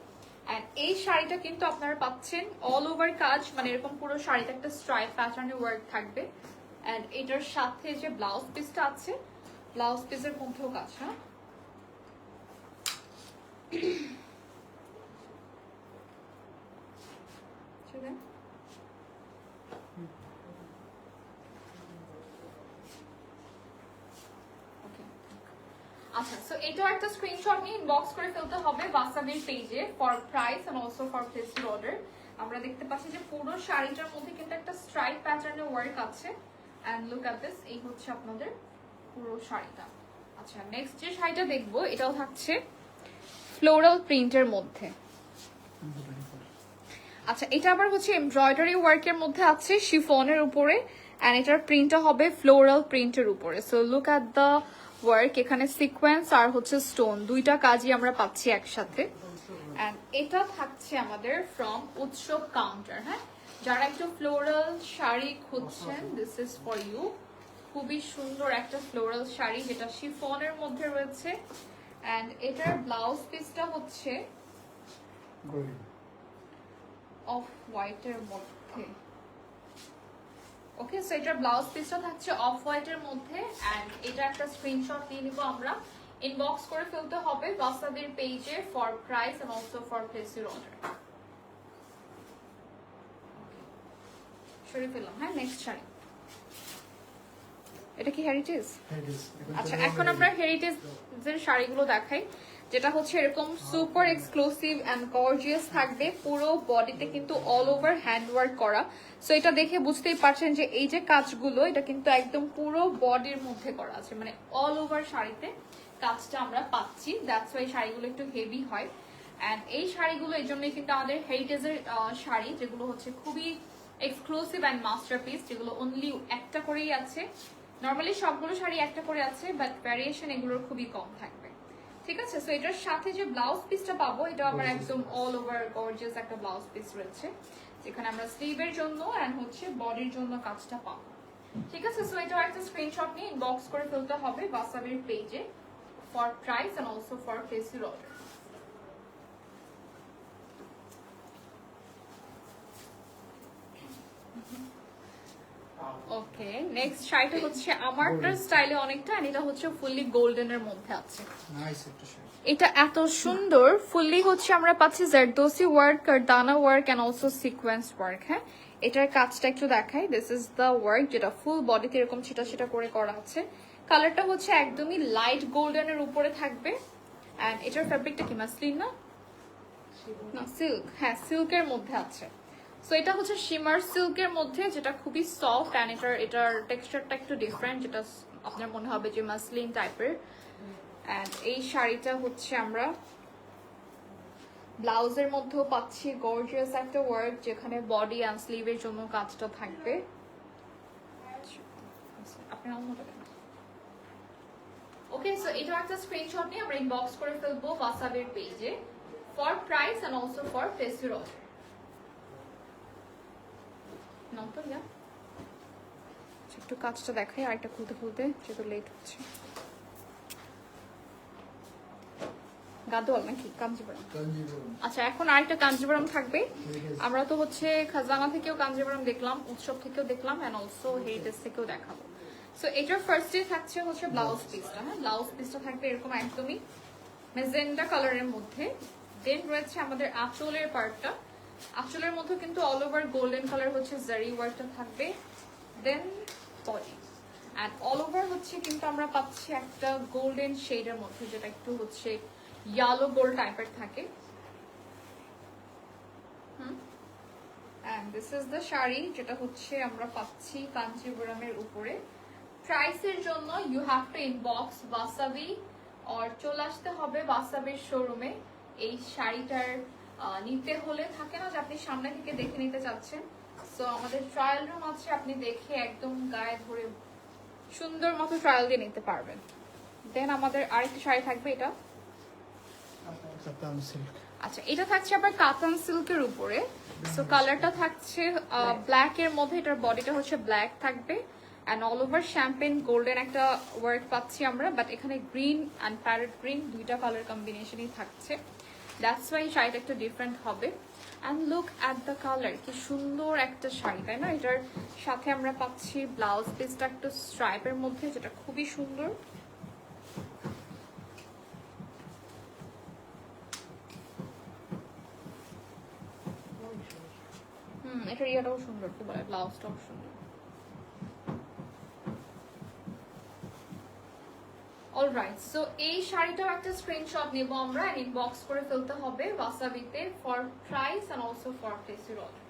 এন্ড এই শাড়িটা কিন্তু আপনারা পাচ্ছেন অল ওভার কাজ, মানে এরকম পুরো শাড়িতে একটা স্ট্রাইপ প্যাটার্নের ওয়ার্ক থাকবে। এন্ড এটার সাথে যে ব্লাউজ পিসটা আছে, ব্লাউজ পিসের মধ্যেও কাজ। হ্যাঁ, আচ্ছা, সো এটাও একটা স্ক্রিনশট নিয়ে ইনবক্স করে ফেলতে হবে ওয়াসাবির পেজে for price and also for placed order. আমরা দেখতে পাচ্ছি যে পুরো শাড়িটার মধ্যে কিন্তু একটা স্ট্রাইপ প্যাটার্নের ওয়ার্ক আছে। এন্ড লুক এট দিস, এই হচ্ছে আপনাদের পুরো শাড়িটা। আচ্ছা নেক্সট যে শাড়িটা দেখবো, এটাও থাকছে ফ্লোরাল প্রিন্টের মধ্যে। আচ্ছা এটা আবার হচ্ছে এমব্রয়ডারি ওয়ার্কের মধ্যে আছে শিফনের উপরে, এন্ড এটার প্রিন্টটা হবে ফ্লোরাল প্রিন্টের উপরে। So look at the work, এখানে সিকোয়েন্স আর হচ্ছে স্টোন দুইটা কাজই আমরা পাচ্ছি একসাথে। এন্ড এটা থাকছে আমাদের ফ্রম উৎসব কাউন্টার। হ্যাঁ, যারা একটু ফ্লোরাল শাড়ি খুঁজছেন, দিস ইজ ফর ইউ। খুবই সুন্দর একটা ফ্লোরাল শাড়ি যেটা শিফনের মধ্যে রয়েছে। এন্ড এটার ব্লাউজ পিসটা হচ্ছে অফ হোয়াইটের মধ্যে। ওকে, সো এটার ব্লাউজ পিসটা থাকছে অফ হোয়াইটের মধ্যে। এন্ড এটা একটা স্ক্রিনশট নিয়ে নিব আমরা, ইনবক্স করে ফেলতে হবে ওয়াসাবির পেজে for price and also for placed order. সরিয়ে ফেললাম। হ্যাঁ, নেক্সট শাড়ি, এটা কি হেরিটেজ? আচ্ছা এখন আমরা হেরিটেজের শাড়িগুলো দেখাই, যেটা হচ্ছে এরকম সুপার এক্সক্লুসিভ এন্ড গর্জিয়াস থাকবে। পুরো বডিতে কিন্তু অল ওভার হ্যান্ডওয়ার্ক করা। সো এটা দেখে বুঝতেই পারছেন যে এই যে কাজগুলো, এটা কিন্তু একদম পুরো বডির মধ্যে করা আছে, মানে অল ওভার শাড়িতে কাজটা আমরা পাচ্ছি। দ্যাটস ওয়াই শাড়িগুলো একটু হেভি হয়। এন্ড এই শাড়িগুলো এই জন্যই কিন্তু আমাদের হেরিটেজের শাড়ি, যেগুলো হচ্ছে খুবই এক্সক্লুসিভ এন্ড মাস্টারপিস, যেগুলো অনলি একটা করেই আছে। নর্মালি সবগুলো শাড়ি একটা করে আছে, বাট ভ্যারিয়েশন এগুলোর খুবই কম থাকবে। ঠিক আছে, সো এটার সাথে যে ব্লাউজ পিসটা পাবো, এটা আবার একদম অল ওভার গর্জিয়াস একটা ব্লাউজ পিস রয়েছে, যেখানে আমরা স্লিভের জন্য এন্ড হচ্ছে বডির জন্য কাজটা পাবো। ঠিক আছে, সো এটাও একটা স্ক্রিনশট নিয়ে ইনবক্স করে ফেলতে হবে ওয়াসাবির পেজে for price and also for placed order. Okay, next শাড়িটা হচ্ছে আমারটার স্টাইলে অনেকটা, এন্ড এটা হচ্ছে ফুললি গোল্ডেনের মধ্যে আছে। এটা এত সুন্দর, ফুললি হচ্ছে আমরা পাচ্ছি zardozi work, kardana work and also sequence work. হ্যাঁ, এটার কাজটা একটু দেখাই। দিস ইজ দ্য ওয়ার্ক, যেটা ফুল বডিতে এরকম ছিটা ছিটা করে করা আছে। কালারটা হচ্ছে একদমই লাইট গোল্ডেনের উপরে থাকবে। এন্ড এটার ফ্যাব্রিকটা কি মাসলিন না, সিল্ক? হ্যাঁ, সিল্কের মধ্যে আছে। সো এটা হচ্ছে শিমার সিল্কের মধ্যে, যেটা খুবই সফট এন্ড এটার টেক্সচারটা একটু ডিফারেন্ট, যেটা আপনার মনে হবে যে মাসলিন টাইপের। এন্ড এই শাড়িটা হচ্ছে আমরা ব্লাউজের মধ্যেও পাচ্ছি গর্জিয়াস একটা ওয়ার্ক, যেখানে বডি এন্ড স্লিভের জন্য কাজটা থাকবে। আপনি ওকে, সো এটা একটা স্ক্রিনশট নিয়ে আমরা ইনবক্স করে ফেলবো ওয়াসাবির পেজে for price and also for place your order. নতুন ইয়া একটু কাজটা দেখাই, আরেকটা খুলতে খুলতে যেহেতু লেট হচ্ছে। গাদোয়াল নাকি কাঞ্জিবরম? আচ্ছা, এখন আরেকটা কাঞ্জিবরম থাকবে। আমরা তো হচ্ছে খাজানা থেকেও কাঞ্জিবরম দেখলাম, উৎসব থেকেও দেখলাম এন্ড অলসো হেরিটেজ থেকেও দেখাবো। সো এটার ফার্স্টে থাকছে হচ্ছে ব্লাউজ পিসটা। হ্যাঁ, ব্লাউজ পিসটা থাকবে এরকম একদমই মেজেন্ডা কালারের মধ্যে। দেন রয়েছে আমাদের আঁচলের পার্টটা। আঁচলের মধ্যে কিন্তু অল ওভার গোল্ডেন কালার হচ্ছে জারি ওয়ার্কটা থাকবে। দেন বডি অ্যান্ড অল ওভার হচ্ছে কিন্তু আমরা পাচ্ছি একটা গোল্ডেন শেডের মধ্যে, যেটা একটু হচ্ছে ইয়েলো গোল্ড টাইপের থাকে। And this is the sari, যেটা হচ্ছে আমরা পাচ্ছি কাঞ্চিপুরমের উপরে। প্রাইসের জন্য you have to inbox Wasabi আর চলে আসতে হবে ওয়াসাবির শোরুমে। এই শাড়িটার নিতে হলে থাকে না যে আপনি সামনে থেকে দেখে নিতে চাচ্ছেন, সো আমাদের ট্রায়াল রুম আছে, আপনি দেখে একদম গায়ে ধরে সুন্দর মতো ট্রায়াল দিয়ে নিতে পারবেন। দেন আমাদের আরেকটা শাড়ি থাকবে, এটা আচ্ছা, এটা থাকছে আবার কাতান সিল্কের উপরে। সো কালারটা থাকছে ব্ল্যাক এর মধ্যে, এটার বডিটা হচ্ছে ব্ল্যাক থাকবে and all over champagne golden একটা ওয়ার্ক পাচ্ছি আমরা, বাট এখানে গ্রিন এন্ড প্যারেট গ্রিন দুইটা কালার কম্বিনেশনই থাকছে। দ্যাটস ওয়াই শাড়িটা একটু ডিফারেন্ট হবে। And look at the colour, কি সুন্দর একটা শাড়ি, তাই না? এটার সাথে আমরা পাচ্ছি ব্লাউজ পিসটা একটু স্ট্রাইপের মধ্যে, যেটা খুবই সুন্দর। এটার ইয়েটাও সুন্দর, কি বলে, ব্লাউজটাও সুন্দর। অলরাইট, সো এই শাড়িটাও একটা স্ক্রিনশট নেব আমরা, ইনবক্স করে ফেলতে হবে ওয়াসাবিতে for price and also for place your order.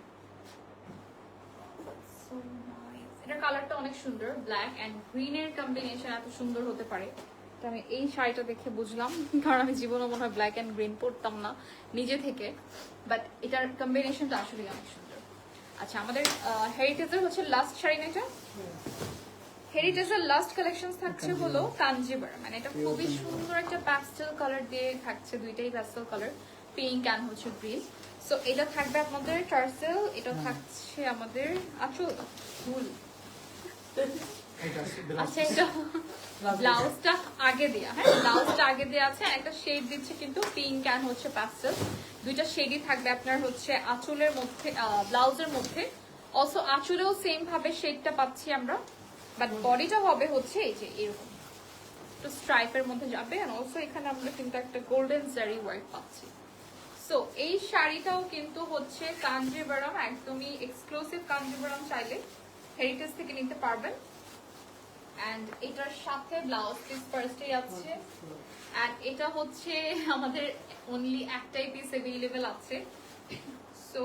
So nice, এটার কালারটা অনেক সুন্দর, ব্ল্যাক এন্ড গ্রিনের কম্বিনেশন এত সুন্দর হতে পারে তো আমি এই শাড়িটা দেখে বুঝলাম, কারণ আমি জীবনে মনে হয় ব্ল্যাক এন্ড গ্রিন পরতাম না নিজে থেকে, বাট এটার কম্বিনেশনটা আসলে অনেক সুন্দর। আচ্ছা, আমাদের হেরিটেজের হচ্ছে লাস্ট শাড়ি না এটা? হেরিটেজের লাস্ট কালেকশন থাকছে হলো কাঞ্জিবরম, মানে এটা খুবই সুন্দর একটা প্যাস্টেল কালার দিয়ে থাকছে, দুইটাই প্যাস্টেল কালার, পিঙ্ক এন্ড হচ্ছে গ্রিন। সো এটা থাকবে আপনাদের টার্সেল, এটা থাকছে আমাদের আঁচল ফুল। আচ্ছা, এটা ব্লাউজটা আগে দেয়া, হ্যাঁ ব্লাউজটা আগে দেয়া আছে, একটা শেড দিচ্ছে কিন্তু পিঙ্ক এন্ড হচ্ছে প্যাস্টেল, দুইটা শেডই থাকবে আপনার হচ্ছে আঁচলের মধ্যে, ব্লাউজের মধ্যে। অলসো আঁচলেও সেম ভাবে শেডটা পাচ্ছি আমরা, বাট বডিটা হবে হচ্ছে এই যে এরকম তো স্ট্রাইপের মধ্যে যাবে। আর অলসো এখানে আমরা কিন্তু একটা গোল্ডেন জারি ওয়ার্ক পাচ্ছি। সো এই শাড়িটাও কিন্তু হচ্ছে কাঞ্জিবরম, একদমই এক্সক্লুসিভ কাঞ্জিবরম, চাইলে হেরিটেজ থেকে নিতে পারবেন। এন্ড এটার সাথে ব্লাউজ পিস ফার্স্টেই আছে, এন্ড এটা হচ্ছে আমাদের অনলি একটাই পিস अवेलेबल আছে। সো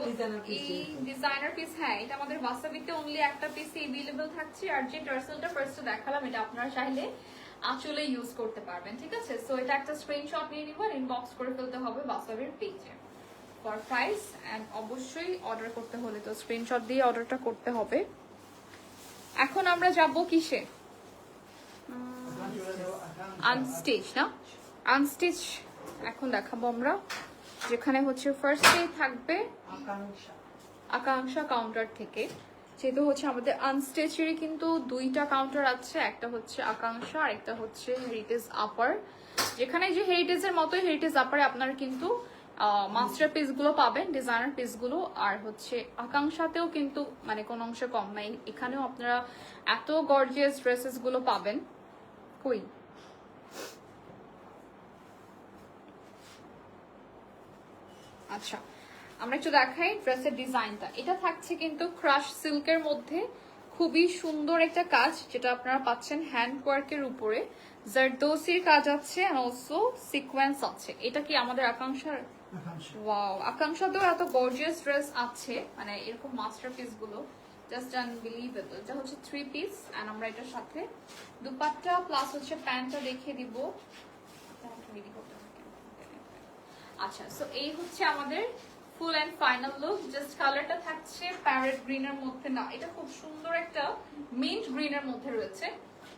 এই ডিজাইনার পিস, হ্যাঁ এটা আমাদের ওয়াসাবিতে অনলি একটা পিস अवेलेबल থাকছে। আর যে টার্সেলটা ফার্স্টে দেখালাম, এটা আপনারা চাইলে আঁচলে ইউজ করতে পারবেন, ঠিক আছে? সো এটা একটা স্ক্রিনশট নিয়ে নিব, ইনবক্স করে ফেলতে হবে ওয়াসাবির পেজে ফর প্রাইস। এন্ড অবশ্যই অর্ডার করতে হলে তো স্ক্রিনশট দিয়ে অর্ডারটা করতে হবে। এখন আমরা যাব কিসে? আনস্টিচ না, আনস্টিচ এখন দেখাবো আমরা, যেখানে হচ্ছে ফার্স্টে থাকবে আকাঙ্ক্ষা কাউন্টার থেকে। যেহেতু হচ্ছে আমাদের আনস্টিচেরই কিন্তু দুইটা কাউন্টার আছে, একটা হচ্ছে আকাঙ্ক্ষা আর একটা হচ্ছে হেরিটেজ আপার। যেখানে যে হেরিটেজের মতোই হেরিটেজ আপারে আপনারা কিন্তু মাস্টার পিস গুলো পাবেন, ডিজাইনার পিস গুলো। আর হচ্ছে আকাঙ্ক্ষাতেও কিন্তু মানে কোন অংশে কম নাই, এখানেও আপনারা এত গর্জিয়াস ড্রেসেস গুলো পাবেন। কই আচ্ছা, আমরা একটু দেখাই ড্রেসের ডিজাইনটা। এটা থাকছে কিন্তু ক্রাশ সিল্কের মধ্যে, খুবই সুন্দর একটা কাজ, যেটা আপনারা পাচ্ছেন হ্যান্ড ওয়ার্কের উপরে, জারদোসির কাজ আছে আর অলসো সিকোয়েন্স আছে। এটা কি আমাদের আকাঙ্ক্ষার? ওয়াও, আকাঙ্ক্ষাতেও এত গর্জিয়াস ড্রেস আছে, মানে এরকম মাস্টারপিস গুলো জাস্ট আনবিলিভেবল। এটা হচ্ছে 3 পিস এন্ড আমরা এটার সাথে দুপাট্টা প্লাস হচ্ছে প্যান্টটা দেখিয়ে দিব। আচ্ছা, সো এই হচ্ছে আমাদের ফুল এন্ড ফাইনাল লুক। জাস্ট কালারটা থাকছে প্যারেট গ্রিনের মধ্যে, না এটা খুব সুন্দর একটা মিন্ট গ্রিনের মধ্যে রয়েছে।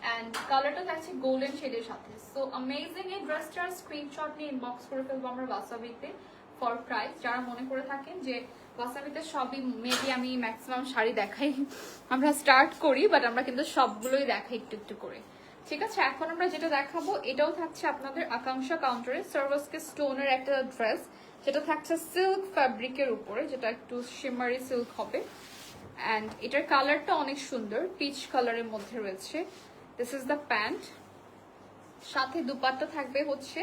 অ্যান্ড কালারটা থাকছে গোল্ডেন শেডের সাথে। সো অ্যামেজিং এই ড্রেসটার স্ক্রিনশট নিয়ে ইনবক্স করে ফেলবো আমরা ওয়াসাবিতে ফর প্রাইস। যারা মনে করে থাকেন যে ওয়াসাবিতে সবই মেবি আমি ম্যাক্সিমাম শাড়ি দেখাই, আমরা স্টার্ট করি বাট আমরা কিন্তু সবগুলোই দেখাই একটু একটু করে। ঠিক আছে, এখন আমরা যেটা দেখাবো এটাও থাকছে আপনাদের আকাঙ্ক্ষা কাউন্টারে সার্ভাসকে স্টোনের একটা ড্রেস, যেটা থাকছে সিল্ক ফ্যাব্রিকের উপরে, যেটা একটু শিমারি সিল্ক হবে। অ্যান্ড এটার কালারটা অনেক সুন্দর, পিচ কালারের মধ্যে রয়েছে। দিস ইজ দ্য প্যান্ট, সাথে দুপাট্টা থাকবে হচ্ছে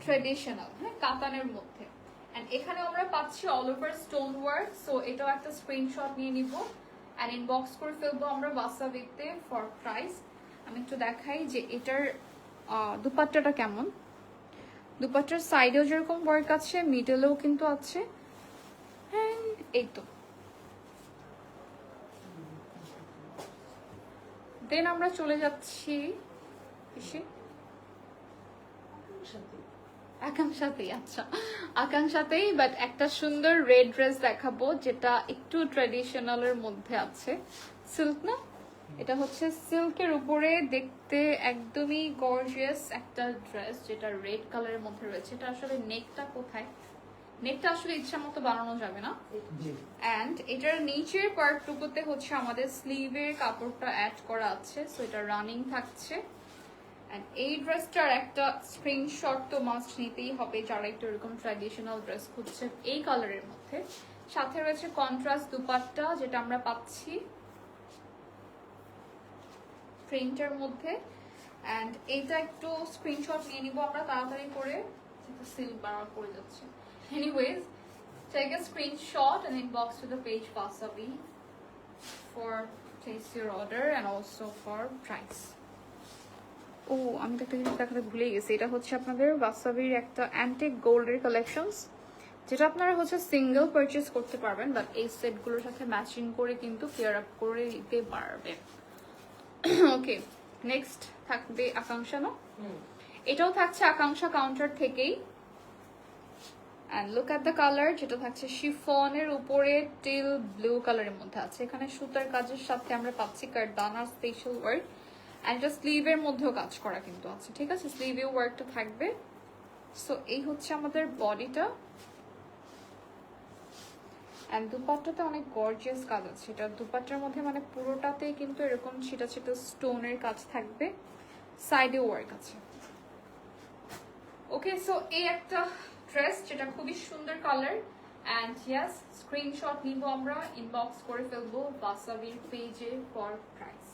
ট্রেডিশনাল, হ্যাঁ, কাতানের মধ্যে। অ্যান্ড এখানে আমরা পাচ্ছি all over stone work. So এটাও একটা স্ক্রিনশট নিয়ে নিব অ্যান্ড ইনবক্স করে ফেলবো আমরা ওয়াসাবিতে ফর প্রাইস। আমি একটু দেখাই যে এটার দুপাট্টাটা কেমন। দুপাট্টার সাইডেও যেরকম ওয়ার্ক আছে, মিডলেও কিন্তু আছে। হ্যাঁ, এই তো। দেন আমরা চলে যাচ্ছি আকাঙ্ক্ষাতেই। আচ্ছা, আকাঙ্ক্ষাতেই, বাট একটা সুন্দর রেড ড্রেস দেখাবো যেটা একটু ট্র্যাডিশনালের মধ্যে আছে। সিল্ক না, এটা হচ্ছে সিল্কের উপরে দেখতে একদমই গর্জিয়াস একটা ড্রেস, যেটা রেড কালারের মধ্যে রয়েছে। এটা আসলে নেকটা কোথায়, নেকটা আসলে ইচ্ছা মতো বানানো যাবে না। অ্যান্ড এটার নিচের পার্টটুকুতে হচ্ছে আমাদের স্লিভের কাপড়টা অ্যাড করা আছে। সো এটা রানিং থাকছে। অ্যান্ড এই ড্রেসটার একটা স্ক্রিনশট তো মাস্ট নিতেই হবে যারা একটু এরকম ট্র্যাডিশনাল ড্রেস খুঁজছে এই কালারের মধ্যে। সাথে রয়েছে কন্ট্রাস্ট দুপাট্টা, যেটা আমরা পাচ্ছি প্রিন্টের মধ্যে। অ্যান্ড এইটা একটু স্ক্রিনশট নিয়ে নিব আমরা তাড়াতাড়ি করে, যেটা সিল্ক বারবার পড়ে যাচ্ছে। Anyways, take a screenshot and inbox to the page Wasabi for place your order and also for price. ও, আমি তো একটা জিনিস দেখাতে ভুলে গেছি। এটা হচ্ছে আপনাদের ওয়াসাবির একটা অ্যান্টিক গোল্ডের কালেকশনস, যেটা আপনারা হচ্ছে সিঙ্গেল পারচেজ করতে পারবেন, বাট এই সেটগুলোর সাথে ম্যাচিং করে কিন্তু পেয়ার আপ করে দিতে পারবেন। ওকে, নেক্সট থাকবে আকাঙ্ক্ষা, না এটাও থাকছে আকাঙ্ক্ষা কাউন্টার থেকেই। And look at the colour, যেটা থাকছে শিফনের উপরে টিল ব্লু কালারের মধ্যে আছে। এখানে সুতার কাজের সাথে আমরা পাচ্ছি কারদানার স্পেশাল ওয়ার্ক। অ্যান্ড এটা স্লিভের মধ্যেও কাজ করা কিন্তু আছে। ঠিক আছে, স্লিভেও ওয়ার্কটা থাকবে। সো এই হচ্ছে আমাদের বডিটা। অ্যান্ড দুপাট্টাতে অনেক গর্জিয়াস কাজ আছে। এটা দুপাট্টার মধ্যে মানে পুরোটাতেই কিন্তু এরকম ছিটা ছিটা স্টোনের কাজ থাকবে, সাইডেও ওয়ার্ক আছে। ওকে, সো এই একটা ড্রেস যেটা খুবই সুন্দর কালার। অ্যান্ড ইয়াস, স্ক্রিনশট নিব আমরা, ইনবক্স করে ফেলবো ওয়াসাবির পেজে ফর প্রাইস।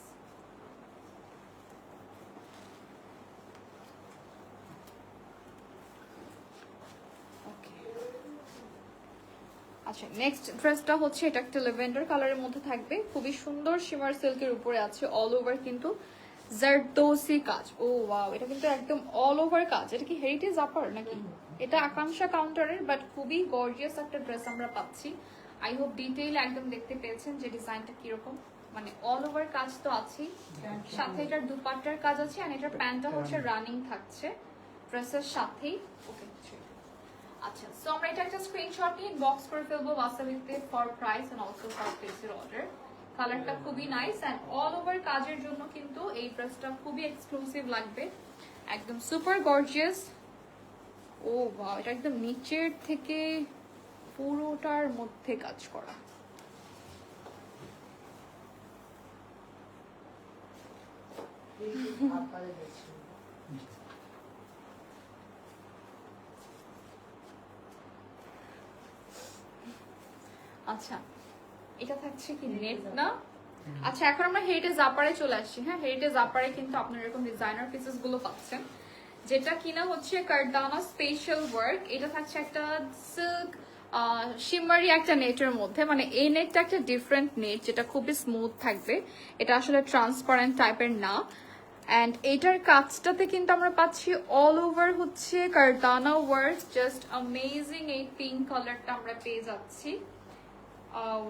আচ্ছা, নেক্সট ড্রেসটা হচ্ছে এটা একটা ল্যাভেন্ডার কালারের মধ্যে থাকবে, খুবই সুন্দর শিমার সিল্কের উপরে আছে। অল ওভার কিন্তু জারদোসি কাজ। ও ওয়াও, এটা কিন্তু একদম অল ওভার কাজ। এটা কি হেরিটেজ আপার নাকি? এটা আকাঙ্ক্ষা কাউন্টারের, বাট খুবই গর্জিয়াস একটা ড্রেস আমরা পাচ্ছি। আই হোপ ডিটেইল একদম দেখতে পেয়েছেন যে ডিজাইনটা কিরকম, মানে অল ওভার কাজ তো আছেই, সাথে এটার দুপাট্টার কাজ আছে। আর এটার প্যান্টটা হচ্ছে রানিং থাকছে ড্রেসের সাথেই। ওকে, আচ্ছা, সো আমরা এটা একটা স্ক্রিনশট নিয়ে ইনবক্স করে ফেলবো ওয়াসাবিতে for price and also for place your order. কালারটা খুবই নাইস অ্যান্ড অল ওভার কাজের জন্য কিন্তু এই ড্রেসটা খুবই এক্সক্লুসিভ লাগবে, একদম সুপার গর্জিয়াস। ও ওয়াও, এটা একদম নিচের থেকে পুরোটার মধ্যে কাজ করা। আচ্ছা, এটা থাকছে কি নেট না? আচ্ছা, এখন আমরা হেরিটেজ আপারে চলে আসছি। হ্যাঁ, হেরিটেজ আপারে কিন্তু আপনারা এরকম ডিজাইনার পিসেস গুলো পাচ্ছেন, যেটা কিনা হচ্ছে কারদানা স্পেশাল ওয়ার্ক। এটা থাকছে একটা সিল্ক শিমারি একটা নেটের মধ্যে, মানে এই নেটটা একটা ডিফারেন্ট নেট যেটা খুবই স্মুথ থাকবে। এটা আসলে ট্রান্সপারেন্ট টাইপের না। অ্যান্ড এটার কাজটাতে কিন্তু আমরা পাচ্ছি অল ওভার হচ্ছে কারদানা ওয়ার্ক, জাস্ট অ্যামেজিং। এই পিঙ্ক কালারটা আমরা পেয়ে যাচ্ছি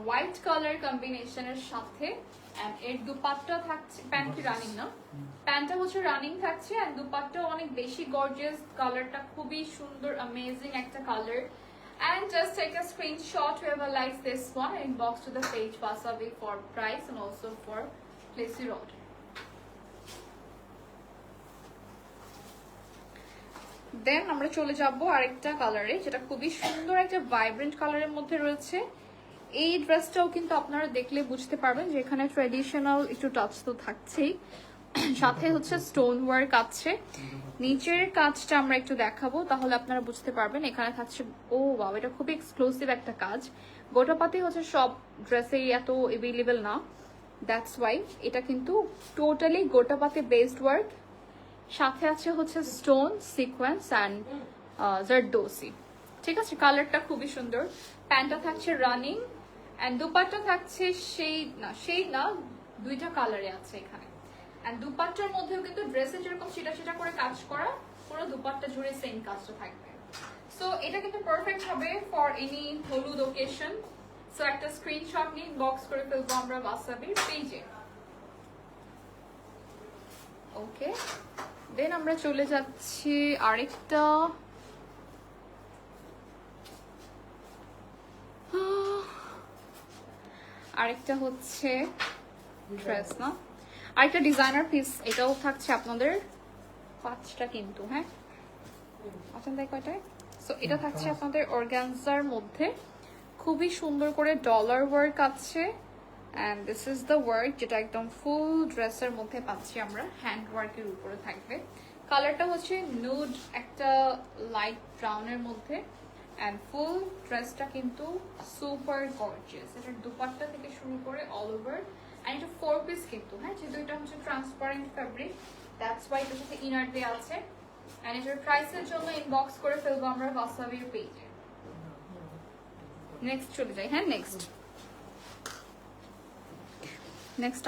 হোয়াইট কালার কম্বিনেশনের সাথে। এন্ড এর দুপাট্টা থাকছে, প্যান্ট কি রানিং না? প্যান্টটা হচ্ছে রানিং থাকছে এন্ড দুপাট্টা অনেক বেশি গর্জিয়াস, কালারটা খুবই সুন্দর, অ্যামেজিং একটা colour. And just take a screenshot whoever likes this one and inbox to the page Wasabi for price and also for place your order. দেন আমরা চলে যাব আরেকটা কালারে, যেটা খুবই সুন্দর একটা ভাইব্রেন্ট কালারের মধ্যে রয়েছে। এই ড্রেসটাও কিন্তু আপনারা দেখলে বুঝতে পারবেন যে এখানে ট্র্যাডিশনাল একটু টাচ তো থাকছেই, সাথে হচ্ছে স্টোন ওয়ার্ক আছে। নিচের কাজটা আমরা একটু দেখাবো, তাহলে আপনারা বুঝতে পারবেন। এখানে থাকছে, ও ওয়াও, এটা খুবই এক্সক্লুসিভ একটা কাজ। গোটাপাতি হচ্ছে সব ড্রেসেই এত অ্যাভেলেবেল না, দ্যাটস ওয়াই এটা কিন্তু টোটালি গোটাপাতি বেসড ওয়ার্ক, সাথে আছে হচ্ছে স্টোন সিকোয়েন্স অ্যান্ড জারদোসি। ঠিক আছে, কালারটা খুবই সুন্দর। প্যান্টটা থাকছে রানিং অ্যান্ড দুপাট্টা থাকছে সেই না দুইটা কালারে আছে এখানে। অ্যান্ড দুপাট্টার মধ্যেও কিন্তু ড্রেসে যেরকম সেটা করে কাজ করা, পুরো দুপাট্টা জুড়ে সেম কাজটা থাকবে। সো এটা কিন্তু পারফেক্ট হবে ফর এনি হলুদ ওকেশন। সো একটা স্ক্রিনশট নিয়ে ইনবক্স করে ফেলবো আমরা ওয়াসাবির পেজে। ওকে, দেন আমরা চলে যাচ্ছি আরেকটা, আরেকটা হচ্ছে ড্রেস না, আরেকটা ডিজাইনার পিস। এটাও থাকছে আপনাদের 5টা কিন্তু, হ্যাঁ আচ্ছা দেখ কয়টায়। সো এটা থাকছে আপনাদের অর্গানজার মধ্যে, খুবই সুন্দর করে ডলার ওয়ার্ক আছে। And this is the work, যেটা একদম ফুল ড্রেসের মধ্যে পাচ্ছি আমরা, হ্যান্ড ওয়ার্কের উপরে থাকবে। কালারটা হচ্ছে নুড একটা লাইট ব্রাউনের মধ্যে। অ্যান্ড ফুল ড্রেসটা কিন্তু সুপার গর্জিয়াস। এটার দুপাট্টা থেকে শুরু করে অল ওভার, অ্যান্ড এটা 4 পিস কিন্তু, হ্যাঁ যেহেতু এটা হচ্ছে ট্রান্সপারেন্ট ফ্যাব্রিক, দ্যাটস ওয়াই এটার সাথে ইনার দেওয়া আছে। অ্যান্ড এটার প্রাইসের জন্য ইনবক্স করে ফেলবো আমরা ওয়াসাবির পেজে। নেক্সট চলে যাই, হ্যাঁ নেক্সট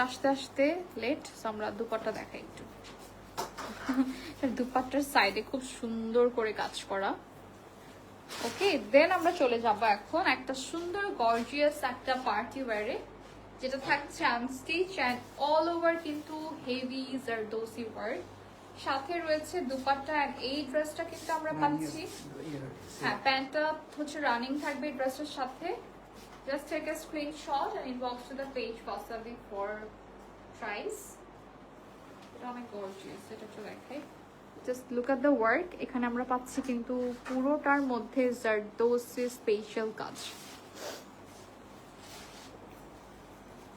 আসতে আসতে লেট, আমরা দুপাট্টা দেখাই একটু। দুপাট্টার সাইডে খুব সুন্দর করে কাজ করা। ওকে, দেন আমরা চলে যাব এখন একটা সুন্দর গর্জিয়াস একটা পার্টি ওয়্যারে, যেটা থাকছে আনস্টিচ অ্যান্ড অল ওভার কিন্তু হেভি জারদোসি ওয়ার্ক, সাথে রয়েছে দুপাট্টা। অ্যান্ড এই ড্রেসটা কিন্তু আমরা পাচ্ছি, হ্যাঁ প্যান্টটা হচ্ছে রানিং থাকবে এই ড্রেসটার সাথে। Just take a screenshot and inbox to the page Wasabi for price. এটা অনেক গর্জিয়াস, এটা একটু দেখাই। Just look at the work, এখানে আমরা পাচ্ছি কিন্তু পুরোটার মধ্যে জারদোসি স্পেশাল কাজ।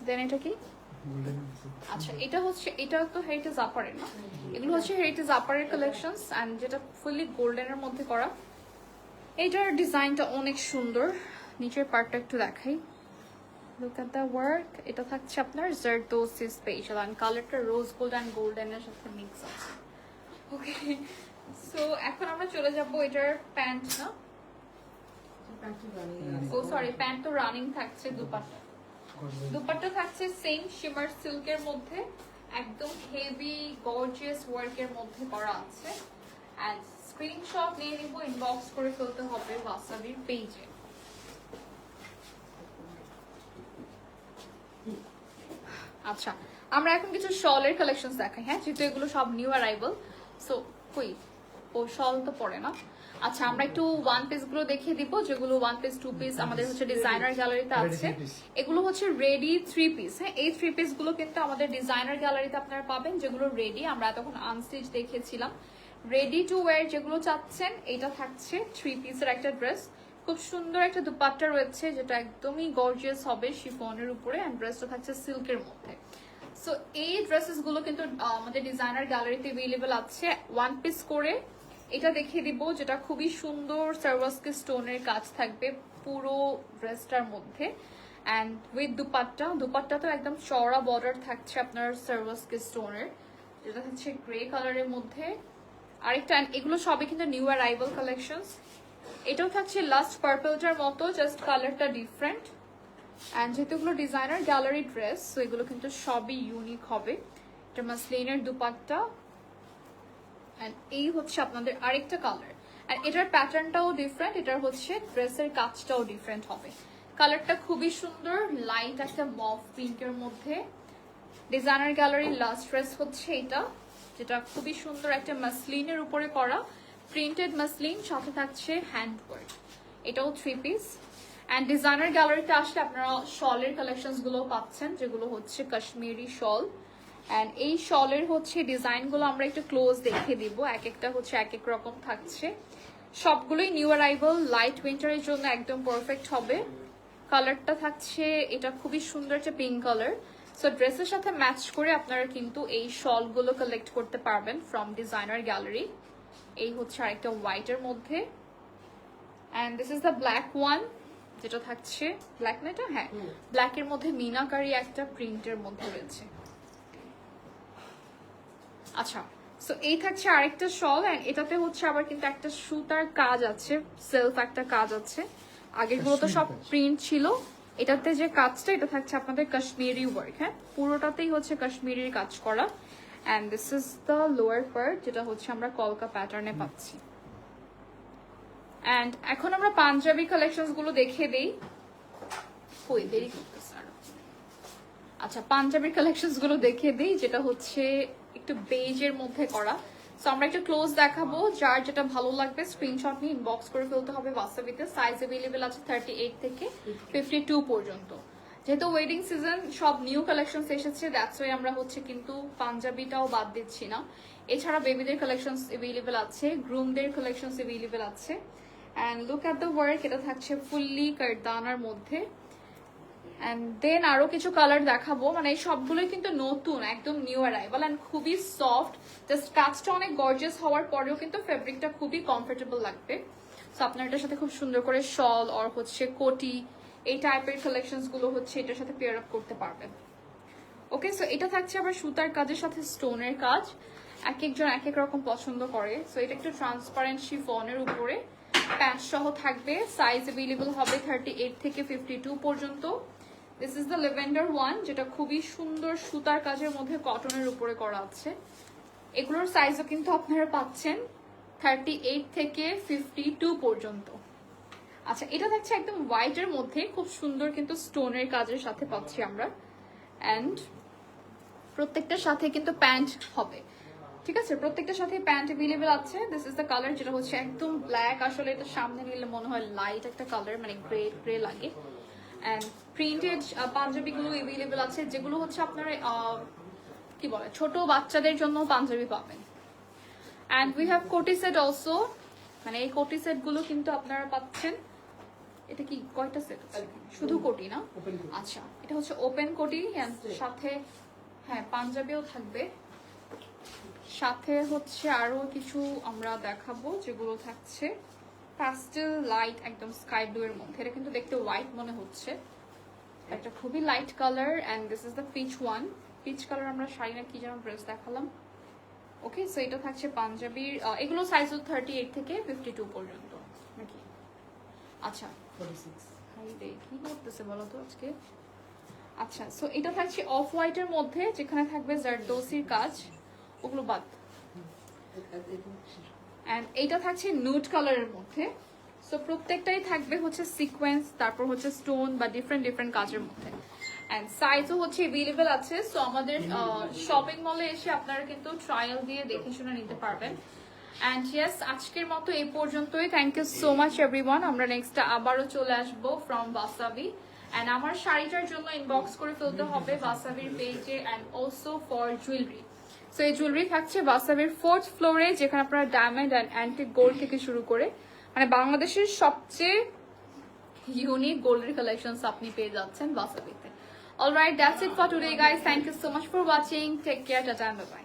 দেন এটা কি, আচ্ছা এটা হচ্ছে, এটা তো হেরিটেজ আপারের না, এগুলো হচ্ছে হেরিটেজ আপারের কালেকশনস অ্যান্ড যেটা ফুলি গোল্ডেনের মধ্যে করা। এইটার ডিজাইনটা অনেক সুন্দর, নিচের পার্টটা একটু দেখাই। লুক এট দ্য ওয়ার্ক, এটা থাকছে আপনার জারদোসি স্পেশাল অ্যান্ড কালারটা রোজ গোল্ড অ্যান্ড গোল্ডেনের সাথে মিক্স আছে। ওকে, সো এখন আমরা চলে যাব এটার প্যান্ট না, ও সরি প্যান্ট তো রানিং থাকছে। দুপাট্টা থাকছে সেম শিমার সিল্কের মধ্যে, একদম হেভি গর্জিয়াস ওয়ার্কের মধ্যে করা আছে। এন্ড স্ক্রিনশট নিয়ে নিব, ইনবক্স করে ফেলতে হবে ওয়াসাবির পেজে। আচ্ছা, আমরা এখন কিছু শলের কালেকশনস দেখাই, হ্যাঁ যেহেতু এগুলো সব নিউ অ্যারাইভাল। সো কই, ও শল তো পরে না। আচ্ছা, আমরা একটু ওয়ান পিস গুলো দেখিয়ে দিব, যেগুলো 1 পিস 2 পিস আমাদের হচ্ছে ডিজাইনার গ্যালারিতে আছে। এগুলো হচ্ছে রেডি 3 পিস, হ্যাঁ এই 3 পিস গুলো কিন্তু আমাদের ডিজাইনার গ্যালারিতে আপনারা পাবেন, যেগুলো রেডি। আমরা তখন আনস্টিচ দেখিয়েছিলাম। রেডি টু ওয়্যার যেগুলো চাচ্ছেন, এটা থাকছে 3 পিসের একটা ড্রেস। খুব সুন্দর একটা দুপাট্টা রয়েছে, যেটা একদমই গর্জিয়াস হবে শিফনের উপরে, এন্ড ড্রেসটা থাকছে সিল্কের মধ্যে। সো এই ড্রেসেস গুলো কিন্তু আমাদের ডিজাইনার গ্যালারিতে অ্যাভেলেবল আছে 1 পিস করে। এটা দেখিয়ে দিব, যেটা খুবই সুন্দর সার্ভাসকে স্টোনের কাজ থাকবে পুরো ড্রেসটার মধ্যে, অ্যান্ড উইথ দুপাট্টা তো একদম চওড়া বর্ডার থাকছে আপনার সার্ভাসকে স্টোনের, যেটা হচ্ছে গ্রে কালারের মধ্যে। আরেকটা, এগুলো সবই কিন্তু নিউ অ্যারাইভাল কালেকশনস। এটাও থাকছে লাস্ট পার্পলটার মতো, জাস্ট কালারটা ডিফারেন্ট। অ্যান্ড যেহেতু এগুলো ডিজাইনার গ্যালারি ড্রেস, সো এগুলো কিন্তু সবই ইউনিক হবে। এটা মাসলিনের দুপাট্টা, অ্যান্ড এই হচ্ছে আপনাদের আরেকটা কালার। আর এটার প্যাটার্নটাও ডিফারেন্ট, এটার হচ্ছে ড্রেসের কাজটাও ডিফারেন্ট হবে। কালারটা খুবই সুন্দর, লাইট একটা মফ পিঙ্কের মধ্যে। ডিজাইনার গ্যালারির লাস্ট ড্রেস হচ্ছে এটা, যেটা খুবই সুন্দর একটা মাসলিনের উপরে করা, প্রিন্টেড মাসলিন, সাথে থাকছে হ্যান্ড ওয়ার্ক। এটাও 3 পিস। অ্যান্ড ডিজাইনার গ্যালারিতে আসলে আপনারা শলের কালেকশনস গুলো পাচ্ছেন, যেগুলো হচ্ছে কাশ্মীরি শল, অ্যান্ড এই শলের হচ্ছে ডিজাইনগুলো আমরা একটু ক্লোজ দেখে দিব, এক একটা হচ্ছে এক এক রকম থাকছে। সবগুলোই নিউ অ্যারাইভাল, লাইট উইন্টারের জন্য একদম পারফেক্ট হবে। কালারটা থাকছে এটা খুবই সুন্দর একটা পিঙ্ক কালার। সো ড্রেসের সাথে ম্যাচ করে আপনারা কিন্তু এই শলগুলো কালেক্ট করতে পারবেন ফ্রম ডিজাইনার গ্যালারি। এই হচ্ছে আরেকটা হোয়াইটের মধ্যে, and this is the black one, যেটা থাকছে ব্ল্যাক না এটা, হ্যাঁ ব্ল্যাকের মধ্যে মিনাকারি একটা প্রিন্টের মধ্যে রয়েছে। আচ্ছা, সো এই থাকছে আরেকটা শল, এন্ড এটাতে হচ্ছে আবার কিন্তু একটা সুতার কাজ আছে, সেলফ একটা কাজ আছে। আগেরগুলো তো সব প্রিন্ট ছিল, এটাতে যে কাজটা এটা থাকছে আপনাদের কাশ্মীরি ওয়ার্ক। হ্যাঁ, পুরোটাতেই হচ্ছে কাশ্মীরির কাজ করা। And this is the lower part, যেটা হচ্ছে আমরা কলকা প্যাটার্নে পাচ্ছি। এন্ড এখন আমরা পাঞ্জাবি কালেকশনস গুলো দেখে দেই। কই দেরি করতেছে আরো। আচ্ছা, পাঞ্জাবির কালেকশনস গুলো দেখে দিই, যেটা হচ্ছে একটু বেজের মধ্যে করা। সো আমরা একটু ক্লোজ দেখাবো, যার যেটা ভালো লাগবে স্ক্রিনশট নিয়ে ইনবক্স করে ফেলতে হবে হোয়াটসঅ্যাপে। সাইজ अवेलेबल আছে 38 থেকে 52 পর্যন্ত। যেহেতু ওয়েডিং সিজন, সব নিউ কালেকশনস এসেছে, দ্যাটস ওয়াই আমরা হচ্ছে কিন্তু পাঞ্জাবিটাও বাদ দিচ্ছি না। এছাড়া বেবিদের কালেকশনস अवेलेबल আছে, গ্রুমদের কালেকশনস अवेलेबल আছে। And look at the work, এটা থাকছে ফুললি কারদানার মধ্যে। এন্ড দেন আরো কিছু কালার দেখাবো, মানে এই সবগুলোই কিন্তু নতুন, একদম নিউ অ্যারাইভাল এন্ড খুবই সফট। জাস্ট কাজটা অনেক গর্জিয়াস হওয়ার পরেও কিন্তু ফেব্রিকটা খুবই কমফোর্টেবল লাগবে। সো আপনার এটার সাথে খুব সুন্দর করে শল আর হচ্ছে কোটি, এই টাইপের কালেকশনস গুলো হচ্ছে এটার সাথে পেয়ার আপ করতে পারবেন। ওকে, সো এটা থাকছে আবার সুতার কাজের সাথে স্টোনের কাজ, এক একজন এক এক রকম পছন্দ করে। সো এটা একটু ট্রান্সপারেন্ট শিফনের উপরে, প্যান্ট সহ থাকবে। সাইজ अवेलेबल হবে 38 থেকে 52 পর্যন্ত। This is the lavender one, যেটা খুবই সুন্দর সুতার কাজের মধ্যে কটনের উপরে করা আছে। এগুলোর সাইজও কিন্তু আপনারা পাচ্ছেন 38 থেকে 52 পর্যন্ত। আচ্ছা, এটা থাকছে একদম হোয়াইটের মধ্যে, খুব সুন্দর কিন্তু স্টোনের কাজের সাথে পাচ্ছি আমরা। অ্যান্ড প্রত্যেকটার সাথে কিন্তু প্যান্ট হবে, ঠিক আছে? প্রত্যেকটার সাথে প্যান্ট अवेलेबल আছে। দিস ইজ দ্য কালার, যেটা হচ্ছে একদম ব্ল্যাক। আসলে এটা সামনে নিলে মনে হয় লাইট একটা কালার, মানে গ্রে গ্রে লাগে। এন্ড প্রিন্টেড পাঞ্জাবিগুলো अवेलेबल আছে, যেগুলো হচ্ছে আপনারা কি বলে ছোট বাচ্চাদের জন্য পাঞ্জাবি পাবেন। এন্ড উই হ্যাভ কোটি সেট অলসো, মানে এই কোটি সেট গুলো কিন্তু আপনারা পাচ্ছেন। এটা কি কয়টা সেট আছে? শুধু কোটি না? আচ্ছা, এটা হচ্ছে ওপেন কোটি, সাথে হ্যাঁ পাঞ্জাবিও থাকবে। সাথে হচ্ছে আরো কিছু আমরা দেখাবো, যেগুলো থাকছে প্যাস্টেল লাইট, একদম স্কাই ব্লু এর মধ্যে। এটা কিন্তু দেখতে হোয়াইট মনে হচ্ছে, একটা খুবই light colour. And this is the peach one, peach colour আমরা শাড়ি না কি যেন ড্রেস দেখালাম। ওকে, সো এটা থাকছে পাঞ্জাবির, এগুলো সাইজ 38 থেকে 52 পর্যন্ত নাকি? আচ্ছা 46। হাই রে, কি করতেছে বলো তো আজকে। আচ্ছা, সো এটা থাকছে অফ হোয়াইটের মধ্যে, যেখানে থাকবে জারদোসির কাজ, ওগুলো বাদ। এন্ড এইটা থাকছে নুড কালারের মধ্যে। সো প্রত্যেকটাই থাকবে হচ্ছে সিকোয়েন্স, তারপর হচ্ছে স্টোন বা ডিফারেন্ট ডিফারেন্ট কাজের মধ্যে। এন্ড সাইজও হচ্ছে अवेलेबल আছে। সো আমাদের শপিং মলে এসে আপনারা কিন্তু ট্রায়াল দিয়ে দেখে শুনে নিতে পারবেন। এন্ড ইয়েস, আজকের মতো এই পর্যন্তই। Thank you so much everyone. আমরা নেক্সট আবারও চলে আসবো ফ্রম বাসাবি। এন্ড আমার শাড়িটার জন্য ইনবক্স করে ফেলতে হবে বাসাবির পেজে, এন্ড অলসো ফর জুয়েলারি। সো এই জুয়েলারি থাকছে বাসাবির 4th ফ্লোরে, যেখানে আপনারা ডায়মন্ড অ্যান্ড অ্যান্টিক গোল্ড থেকে শুরু করে মানে বাংলাদেশের সবচেয়ে ইউনিক গোল্ডের কালেকশনস আপনি পেয়ে যাচ্ছেন বাসাবিতে। Alright, that's it for today guys. Thank you so much for watching. Take care, tata, by.